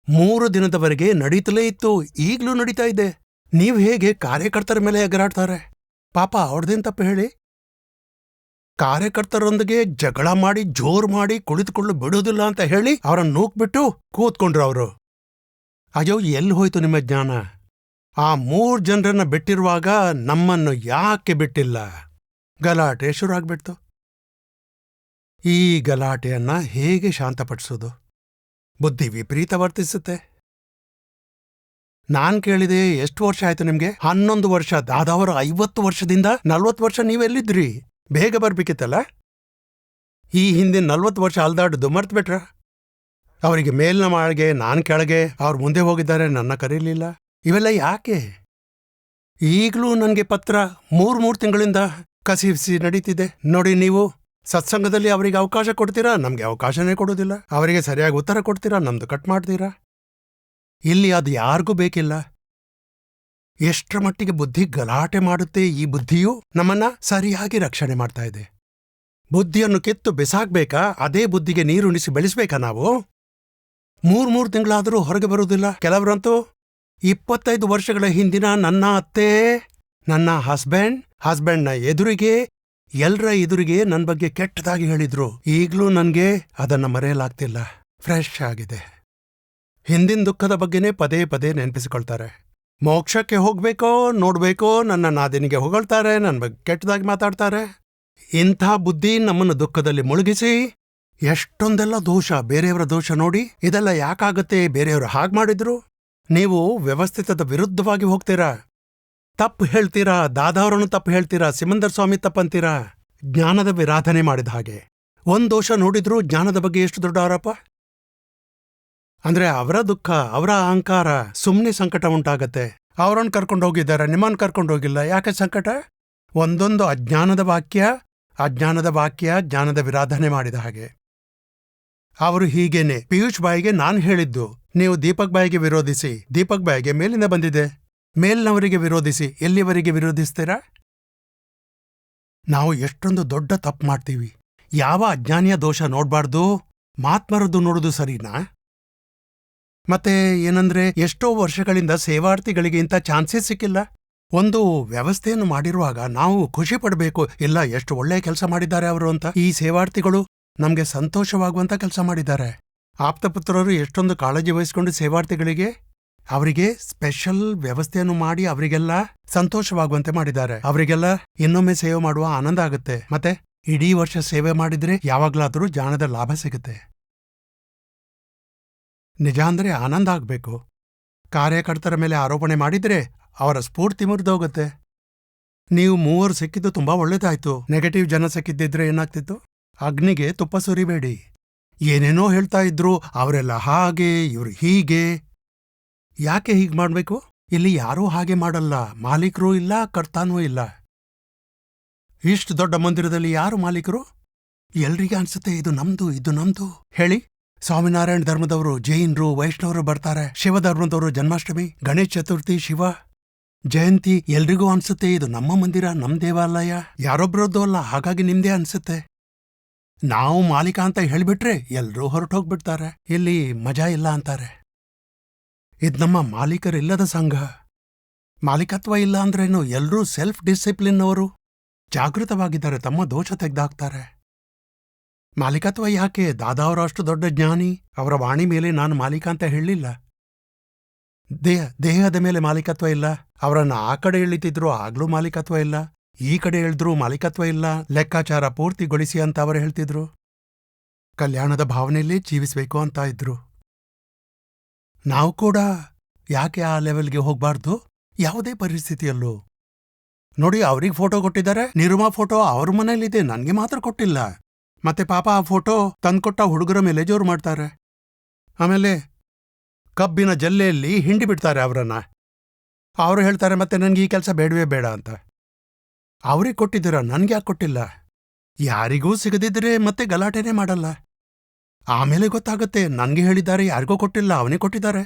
3 ದಿನದವರೆಗೆ ನಡೀತಲೇ ಇತ್ತು. ಈಗ್ಲೂ ನಡೀತಾ ಇದೆ. ನೀವ್ ಹೇಗೆ ಕಾರ್ಯಕರ್ತರ ಮೇಲೆ ಎಗರಾಡ್ತಾರೆ? ಪಾಪ ಅವ್ರದೇನ್ ತಪ್ಪು ಹೇಳಿ? ಕಾರ್ಯಕರ್ತರೊಂದಿಗೆ ಜಗಳ ಮಾಡಿ, ಜೋರ್ ಮಾಡಿ, ಕುಳಿತುಕೊಳ್ಳು ಬಿಡುವುದಿಲ್ಲ ಅಂತ ಹೇಳಿ ಅವರನ್ನು ನೂಕ್ಬಿಟ್ಟು ಕೂತ್ಕೊಂಡ್ರು ಅವರು. ಅಯ್ಯೋ, ಎಲ್ಲಿ ಹೋಯ್ತು ನಿಮ್ಮ ಜ್ಞಾನ? ಆ 3 ಜನರನ್ನ ಬಿಟ್ಟಿರುವಾಗ ನಮ್ಮನ್ನು ಯಾಕೆ ಬಿಟ್ಟಿಲ್ಲ? ಗಲಾಟೆ ಶುರು ಆಗ್ಬಿಡ್ತು. ಈ ಗಲಾಟೆಯನ್ನ ಹೇಗೆ ಶಾಂತಪಡಿಸೋದು? ಬುದ್ಧಿ ವಿಪರೀತ ವರ್ತಿಸುತ್ತೆ. ನಾನ್ ಕೇಳಿದೆ, ಎಷ್ಟು ವರ್ಷ ಆಯ್ತು ನಿಮ್ಗೆ? 11 ವರ್ಷ. ದಾದಾವರು 50 ವರ್ಷದಿಂದ 40 ವರ್ಷ ನೀವೆಲ್ಲಿದ್ರಿ? ಬೇಗ ಬರ್ಬೇಕಿತ್ತಲ್ಲ. ಈ ಹಿಂದಿನ 40 ವರ್ಷ ಅಲ್ದಾಡ್ದು ಮರ್ತ್ ಬಿಟ್ರ? ಅವರಿಗೆ ಮೇಲ್ನ ಮಾಳಿಗೆ, ನಾನ್ ಕೆಳಗೆ, ಅವ್ರು ಮುಂದೆ ಹೋಗಿದ್ದಾರೆ, ನನ್ನ ಕರೀಲಿಲ್ಲ. ಇವೆಲ್ಲ ಯಾಕೆ? ಈಗ್ಲೂ ನನ್ಗೆ ಪತ್ರ 3 ತಿಂಗಳಿಂದ ಕಸಿವಿಸಿ ನಡೀತಿದೆ. ನೋಡಿ, ನೀವು ಸತ್ಸಂಗದಲ್ಲಿ ಅವರಿಗೆ ಅವಕಾಶ ಕೊಡ್ತೀರಾ, ನಮ್ಗೆ ಅವಕಾಶನೇ ಕೊಡೋದಿಲ್ಲ. ಅವರಿಗೆ ಸರಿಯಾಗಿ ಉತ್ತರ ಕೊಡ್ತೀರಾ, ನಮ್ದು ಕಟ್ ಮಾಡ್ತೀರಾ. ಇಲ್ಲಿ ಅದು ಯಾರಿಗೂ ಬೇಕಿಲ್ಲ. ಎಷ್ಟರ ಮಟ್ಟಿಗೆ ಬುದ್ಧಿ ಗಲಾಟೆ ಮಾಡುತ್ತೆ. ಈ ಬುದ್ಧಿಯು ನಮ್ಮನ್ನ ಸರಿಯಾಗಿ ರಕ್ಷಣೆ ಮಾಡ್ತಾ ಇದೆ. ಬುದ್ಧಿಯನ್ನು ಕಿತ್ತು ಬಿಸಾಕ್ಬೇಕಾ? ಅದೇ ಬುದ್ಧಿಗೆ ನೀರುಣಿಸಿ ಬೆಳೆಸ್ಬೇಕಾ ನಾವು? 3 ತಿಂಗಳಾದರೂ ಹೊರಗೆ ಬರುವುದಿಲ್ಲ. ಕೆಲವರಂತೂ 25 ವರ್ಷಗಳ ಹಿಂದಿನ ನನ್ನ ಅತ್ತೆ, ನನ್ನ ಹಸ್ಬೆಂಡ್ನ ಎದುರಿಗೆ, ಎಲ್ರ ಎದುರಿಗೆ ನನ್ನ ಬಗ್ಗೆ ಕೆಟ್ಟದಾಗಿ ಹೇಳಿದ್ರು. ಈಗ್ಲೂ ನನ್ಗೆ ಅದನ್ನ ಮರೆಯಲಾಗ್ತಿಲ್ಲ. ಫ್ರೆಶ್ ಆಗಿದೆ. ಹಿಂದಿನ ದುಃಖದ ಬಗ್ಗೆನೇ ಪದೇ ಪದೇ ನೆನಪಿಸಿಕೊಳ್ತಾರೆ. ಮೋಕ್ಷಕ್ಕೆ ಹೋಗ್ಬೇಕೋ ನೋಡ್ಬೇಕೋ, ನನ್ನ ನಾದಿನಿಗೆ ಹೊಗಳ್ತಾರೆ, ನನ್ನ ಬಗ್ಗೆ ಕೆಟ್ಟದಾಗಿ ಮಾತಾಡ್ತಾರೆ. ಇಂಥ ಬುದ್ಧಿ ನಮ್ಮನ್ನು ದುಃಖದಲ್ಲಿ ಮುಳುಗಿಸಿ ಎಷ್ಟೊಂದೆಲ್ಲ ದೋಷ, ಬೇರೆಯವರ ದೋಷ ನೋಡಿ. ಇದೆಲ್ಲ ಯಾಕಾಗತ್ತೆ? ಬೇರೆಯವರು ಹಾಗೆ ಮಾಡಿದ್ರು. ನೀವು ವ್ಯವಸ್ಥಿತದ ವಿರುದ್ಧವಾಗಿ ಹೋಗ್ತೀರಾ, ತಪ್ಪು ಹೇಳ್ತೀರಾ. ದಾದಾವರನ್ನು ತಪ್ಪು ಹೇಳ್ತೀರಾ, ಸಿಮಂದರ್ ಸ್ವಾಮಿ ತಪ್ಪಂತೀರಾ. ಜ್ಞಾನದ ವಿರಾಧನೆ ಮಾಡಿದ ಹಾಗೆ. ಒಂದ್ ದೋಷ ನೋಡಿದ್ರು ಜ್ಞಾನದ ಬಗ್ಗೆ ಎಷ್ಟು ದೊಡ್ಡ ಆರೋಪ. ಅಂದ್ರೆ ಅವರ ದುಃಖ, ಅವರ ಅಹಂಕಾರ, ಸುಮ್ಮನೆ ಸಂಕಟ ಉಂಟಾಗತ್ತೆ. ಅವರನ್ನು ಕರ್ಕೊಂಡೋಗಿದ್ದಾರೆ, ನಿಮ್ಮನ್ನು ಕರ್ಕೊಂಡೋಗಿಲ್ಲ. ಯಾಕೆ ಸಂಕಟ? ಒಂದೊಂದು ಅಜ್ಞಾನದ ವಾಕ್ಯ ಜ್ಞಾನದ ವಿರಾಧನೆ ಮಾಡಿದ ಹಾಗೆ. ಅವರು ಹೀಗೇನೆ ಪಿಯೂಷ್ ಬಾಯಿಗೆ ನಾನು ಹೇಳಿದ್ದು, ನೀವು ದೀಪಕ್ ಬಾಯಿಗೆ ವಿರೋಧಿಸಿ. ದೀಪಕ್ ಬಾಯಿಗೆ ಮೇಲಿಂದ ಬಂದಿದೆ. ಮೇಲ್ನವರಿಗೆ ವಿರೋಧಿಸಿ. ಎಲ್ಲಿವರೆಗೆ ವಿರೋಧಿಸ್ತೀರಾ? ನಾವು ಎಷ್ಟೊಂದು ದೊಡ್ಡ ತಪ್ಪು ಮಾಡ್ತೀವಿ. ಯಾವ ಅಜ್ಞಾನಿಯ ದೋಷ ನೋಡ್ಬಾರ್ದು, ಮಹಾತ್ಮರದ್ದು ನೋಡುದು ಸರಿನಾ? ಮತ್ತೆ ಏನಂದ್ರೆ, ಎಷ್ಟೋ ವರ್ಷಗಳಿಂದ ಸೇವಾರ್ಥಿಗಳಿಗೆ ಇಂಥ ಚಾನ್ಸೇ ಸಿಕ್ಕಿಲ್ಲ. ಒಂದು ವ್ಯವಸ್ಥೆಯನ್ನು ಮಾಡಿರುವಾಗ ನಾವು ಖುಷಿ ಪಡಬೇಕು. ಇಲ್ಲ, ಎಷ್ಟು ಒಳ್ಳೆ ಕೆಲಸ ಮಾಡಿದ್ದಾರೆ ಅವರು ಅಂತ. ಈ ಸೇವಾರ್ಥಿಗಳು ನಮ್ಗೆ ಸಂತೋಷವಾಗುವಂತ ಕೆಲಸ ಮಾಡಿದ್ದಾರೆ. ಆಪ್ತಪುತ್ರರು ಎಷ್ಟೊಂದು ಕಾಳಜಿ ವಹಿಸ್ಕೊಂಡು ಸೇವಾರ್ಥಿಗಳಿಗೆ, ಅವರಿಗೆ ಸ್ಪೆಷಲ್ ವ್ಯವಸ್ಥೆಯನ್ನು ಮಾಡಿ ಅವರಿಗೆಲ್ಲ ಸಂತೋಷವಾಗುವಂತೆ ಮಾಡಿದ್ದಾರೆ. ಅವರಿಗೆಲ್ಲ ಇನ್ನೊಮ್ಮೆ ಸೇವೆ ಮಾಡುವ ಆನಂದ ಆಗುತ್ತೆ. ಮತ್ತೆ ಇಡೀ ವರ್ಷ ಸೇವೆ ಮಾಡಿದ್ರೆ ಯಾವಾಗ್ಲಾದ್ರೂ ಜ್ಞಾನದ ಲಾಭ ಸಿಗುತ್ತೆ. ನಿಜ ಅಂದ್ರೆ ಆನಂದ ಆಗ್ಬೇಕು. ಕಾರ್ಯಕರ್ತರ ಮೇಲೆ ಆರೋಪಣೆ ಮಾಡಿದ್ರೆ ಅವರ ಸ್ಫೂರ್ತಿ ಮುರಿದೋಗುತ್ತೆ. ನೀವು 3 ಸಿಕ್ಕಿದ್ದು ತುಂಬಾ ಒಳ್ಳೇದಾಯ್ತು. ನೆಗೆಟಿವ್ ಜನ ಸಿಕ್ಕಿದ್ದಿದ್ರೆ ಏನಾಗ್ತಿತ್ತು? ಅಗ್ನಿಗೆ ತುಪ್ಪ ಸುರಿಬೇಡಿ. ಏನೇನೋ ಹೇಳ್ತಾ ಇದ್ರು, ಅವರೆಲ್ಲ ಹಾಗೆ, ಇವ್ರು ಹೀಗೆ. ಯಾಕೆ ಹೀಗ್ ಮಾಡ್ಬೇಕು? ಇಲ್ಲಿ ಯಾರೂ ಹಾಗೆ ಮಾಡಲ್ಲ. ಮಾಲೀಕರೂ ಇಲ್ಲ, ಕರ್ತಾನೂ ಇಲ್ಲ. ಇಷ್ಟು ದೊಡ್ಡ ಮಂದಿರದಲ್ಲಿ ಯಾರು ಮಾಲೀಕರು? ಎಲ್ರಿಗೆ ಅನ್ಸುತ್ತೆ ಇದು ನಮ್ದು ಹೇಳಿ. ಸ್ವಾಮಿನಾರಾಯಣ ಧರ್ಮದವರು, ಜೈನರು, ವೈಷ್ಣವರು ಬರ್ತಾರೆ. ಶಿವಧರ್ಮದವರು ಜನ್ಮಾಷ್ಟಮಿ, ಗಣೇಶ ಚತುರ್ಥಿ, ಶಿವ ಜಯಂತಿ. ಎಲ್ರಿಗೂ ಅನ್ಸುತ್ತೆ ಇದು ನಮ್ಮ ಮಂದಿರ, ನಮ್ ದೇವಾಲಯ. ಯಾರೊಬ್ರದ್ದು ಅಲ್ಲ, ಹಾಗಾಗಿ ನಿಮ್ದೇ ಅನ್ಸುತ್ತೆ. ನಾವು ಮಾಲೀಕ ಅಂತ ಹೇಳ್ಬಿಟ್ರೆ ಎಲ್ರೂ ಹೊರಟೋಗ್ಬಿಡ್ತಾರೆ. ಇಲ್ಲಿ ಮಜಾ ಇಲ್ಲ ಅಂತಾರೆ. ಇದ್ ನಮ್ಮ ಮಾಲೀಕರಿಲ್ಲದ ಸಂಘ. ಮಾಲೀಕತ್ವ ಇಲ್ಲ ಅಂದ್ರೇನು? ಎಲ್ರೂ ಸೆಲ್ಫ್ ಡಿಸಿಪ್ಲಿನ್ ಅವರು, ಜಾಗೃತವಾಗಿದ್ದಾರೆ, ತಮ್ಮ ದೋಷ ತೆಗ್ದಾಕ್ತಾರೆ. ಮಾಲೀಕತ್ವ ಯಾಕೆ? ದಾದಾವರು ಅಷ್ಟು ದೊಡ್ಡ ಜ್ಞಾನಿ. ಅವರ ವಾಣಿ ಮೇಲೆ ನಾನು ಮಾಲೀಕ ಅಂತ ಹೇಳಲಿಲ್ಲ. ದೇಹದ ಮೇಲೆ ಮಾಲೀಕತ್ವ ಇಲ್ಲ. ಅವರನ್ನ ಆ ಕಡೆ ಎಳಿತಿದ್ರು, ಆಗ್ಲೂ ಮಾಲೀಕತ್ವ ಇಲ್ಲ. ಈ ಕಡೆ ಎಳೆದ್ರೂ ಮಾಲೀಕತ್ವ ಇಲ್ಲ. ಲೆಕ್ಕಾಚಾರ ಪೂರ್ತಿಗೊಳಿಸಿ ಅಂತ ಅವರು ಹೇಳ್ತಿದ್ರು. ಕಲ್ಯಾಣದ ಭಾವನೆಯಲ್ಲೇ ಜೀವಿಸ್ಬೇಕು ಅಂತ ಇದ್ರು. ನಾವು ಕೂಡ ಯಾಕೆ ಆ ಲೆವೆಲ್ಗೆ ಹೋಗ್ಬಾರ್ದು? ಯಾವುದೇ ಪರಿಸ್ಥಿತಿಯಲ್ಲೂ ನೋಡಿ. ಅವ್ರಿಗೆ ಫೋಟೋ ಕೊಟ್ಟಿದ್ದಾರೆ, ನಿರುಮಾ ಫೋಟೋ ಅವ್ರ ಮನೇಲಿದೆ, ನನ್ಗೆ ಮಾತ್ರ ಕೊಟ್ಟಿಲ್ಲ. ಮತ್ತೆ ಪಾಪ ಆ ಫೋಟೋ ತಂದ್ಕೊಟ್ಟ ಹುಡುಗರ ಮೇಲೆ ಜೋರು ಮಾಡ್ತಾರೆ. ಆಮೇಲೆ ಕಬ್ಬಿನ ಜಲ್ಲೆಯಲ್ಲಿ ಹಿಂಡಿ ಬಿಡ್ತಾರೆ ಅವರನ್ನ. ಅವರು ಹೇಳ್ತಾರೆ ಮತ್ತೆ ನನಗೆ ಈ ಕೆಲಸ ಬೇಡವೇ ಬೇಡ ಅಂತ. ಅವ್ರಿಗೆ ಕೊಟ್ಟಿದ್ದೀರಾ, ನನ್ಗೆ ಯಾಕೆ ಕೊಟ್ಟಿಲ್ಲ? ಯಾರಿಗೂ ಸಿಗದಿದ್ರೆ ಮತ್ತೆ ಗಲಾಟೆನೇ ಮಾಡಲ್ಲ. ಆಮೇಲೆ ಗೊತ್ತಾಗುತ್ತೆ ನನ್ಗೆ ಹೇಳಿದ್ದಾರೆ, ಯಾರಿಗೂ ಕೊಟ್ಟಿಲ್ಲ, ಅವನೇ ಕೊಟ್ಟಿದ್ದಾರೆ.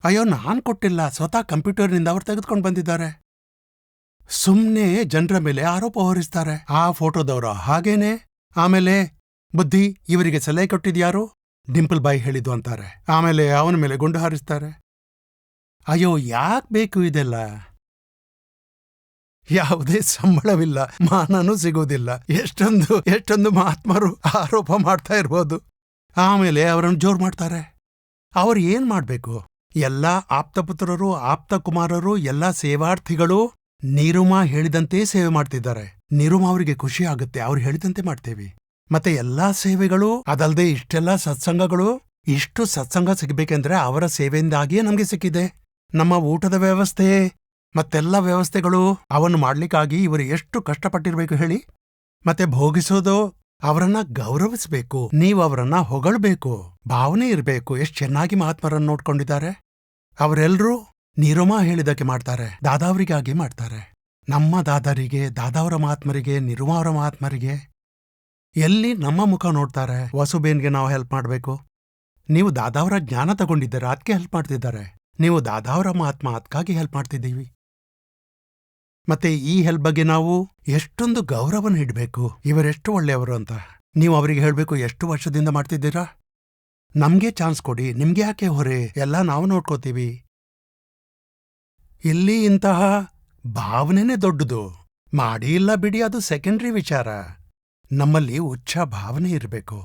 ಅಯ್ಯೋ, ನಾನ್ ಕೊಟ್ಟಿಲ್ಲ, ಸ್ವತಃ ಕಂಪ್ಯೂಟರ್ನಿಂದ ಅವ್ರು ತೆಗೆದುಕೊಂಡು ಬಂದಿದ್ದಾರೆ. ಸುಮ್ನೆ ಜನರ ಮೇಲೆ ಆರೋಪ ಹೊರಿಸ್ತಾರೆ. ಆ ಫೋಟೋದವರು ಹಾಗೇನೆ. ಆಮೇಲೆ ಬುದ್ಧಿ, ಇವರಿಗೆ ಸಲಹೆ ಕೊಟ್ಟಿದ್ಯಾರು? ಡಿಂಪಲ್ ಬಾಯಿ ಹೇಳಿದ್ದು ಅಂತಾರೆ. ಆಮೇಲೆ ಅವನ ಮೇಲೆ ಗುಂಡು ಹಾರಿಸ್ತಾರೆ. ಅಯ್ಯೋ, ಯಾಕೆ ಬೇಕು ಇದೆಲ್ಲ? ಯಾವುದೇ ಸಂಬಳವಿಲ್ಲ, ಮಾನನೂ ಸಿಗೋದಿಲ್ಲ. ಎಷ್ಟೊಂದು ಮಹಾತ್ಮರು ಆರೋಪ ಮಾಡ್ತಾ ಇರ್ಬೋದು. ಆಮೇಲೆ ಅವರನ್ನು ಜೋರು ಮಾಡ್ತಾರೆ. ಅವ್ರು ಏನ್ ಮಾಡ್ಬೇಕು? ಎಲ್ಲ ಆಪ್ತಪುತ್ರರು, ಆಪ್ತಕುಮಾರರು, ಎಲ್ಲ ಸೇವಾರ್ಥಿಗಳು ನೀರುಮಾ ಹೇಳಿದಂತೆ ಸೇವೆ ಮಾಡ್ತಿದ್ದಾರೆ. ನೀರುಮಾ ಅವರಿಗೆ ಖುಷಿ ಆಗುತ್ತೆ, ಅವ್ರು ಹೇಳಿದಂತೆ ಮಾಡ್ತೇವೆ. ಮತ್ತೆ ಎಲ್ಲಾ ಸೇವೆಗಳು, ಅದಲ್ಲದೆ ಇಷ್ಟೆಲ್ಲ ಸತ್ಸಂಗಗಳು. ಇಷ್ಟು ಸತ್ಸಂಗ ಸಿಗಬೇಕೆಂದ್ರೆ ಅವರ ಸೇವೆಯಿಂದಾಗಿಯೇ ನಮ್ಗೆ ಸಿಕ್ಕಿದೆ. ನಮ್ಮ ಊಟದ ವ್ಯವಸ್ಥೆ ಮತ್ತೆಲ್ಲ ವ್ಯವಸ್ಥೆಗಳು ಅವನ್ನು ಮಾಡ್ಲಿಕ್ಕಾಗಿ ಇವರು ಎಷ್ಟು ಕಷ್ಟಪಟ್ಟಿರ್ಬೇಕು ಹೇಳಿ. ಮತ್ತೆ ಭೋಗಿಸೋದು, ಅವರನ್ನ ಗೌರವಿಸ್ಬೇಕು, ನೀವು ಅವರನ್ನ ಹೊಗಳ್ಬೇಕು, ಭಾವನೆ ಇರಬೇಕು. ಎಷ್ಟು ಚೆನ್ನಾಗಿ ಮಹಾತ್ಮರನ್ನು ನೋಡ್ಕೊಂಡಿದ್ದಾರೆ. ಅವರೆಲ್ಲರೂ ನೀರುಮಾ ಹೇಳಿದಕ್ಕೆ ಮಾಡ್ತಾರೆ, ದಾದಾವರಿಗಾಗಿ ಮಾಡ್ತಾರೆ. ನಮ್ಮ ದಾದಾರಿಗೆ, ದಾದಾವರ ಮಹಾತ್ಮರಿಗೆ, ನಿರುಮಾ ಅವರ ಮಹಾತ್ಮರಿಗೆ ಎಲ್ಲಿ ನಮ್ಮ ಮುಖ ನೋಡ್ತಾರೆ? ವಸುಬೇನ್ಗೆ ನಾವು ಹೆಲ್ಪ್ ಮಾಡಬೇಕು. ನೀವು ದಾದಾವರ ಜ್ಞಾನ ತಗೊಂಡಿದ್ದಾರೆ, ಅದಕ್ಕೆ ಹೆಲ್ಪ್ ಮಾಡ್ತಿದ್ದಾರೆ. ನೀವು ದಾದಾವರ ಮಹಾತ್ಮ, ಅದಕ್ಕಾಗಿ ಹೆಲ್ಪ್ ಮಾಡ್ತಿದ್ದೀವಿ. ಮತ್ತೆ ಈ ಹೆಲ್ಪ್ ಬಗ್ಗೆ ನಾವು ಎಷ್ಟೊಂದು ಗೌರವನ ಇಡಬೇಕು. ಇವರೆಷ್ಟು ಒಳ್ಳೆಯವರು ಅಂತ ನೀವು ಅವರಿಗೆ ಹೇಳಬೇಕು. ಎಷ್ಟು ವರ್ಷದಿಂದ ಮಾಡ್ತಿದ್ದೀರಾ? ನಮ್ಗೆ ಚಾನ್ಸ್ ಕೊಡಿ, ನಿಮ್ಗೆ ಯಾಕೆ ಹೊರೆ? ಎಲ್ಲ ನಾವು ನೋಡ್ಕೋತೀವಿ. ಇಲ್ಲಿ ಇಂತಹ ಭಾವನೆನೇ ದೊಡ್ಡದು. ಮಾಡಿ ಇಲ್ಲ ಬಿಡಿ, ಅದು ಸೆಕೆಂಡ್ರಿ ವಿಚಾರ. ನಮ್ಮಲ್ಲಿ ಉಚ್ಚ ಭಾವನೆ ಇರಬೇಕು.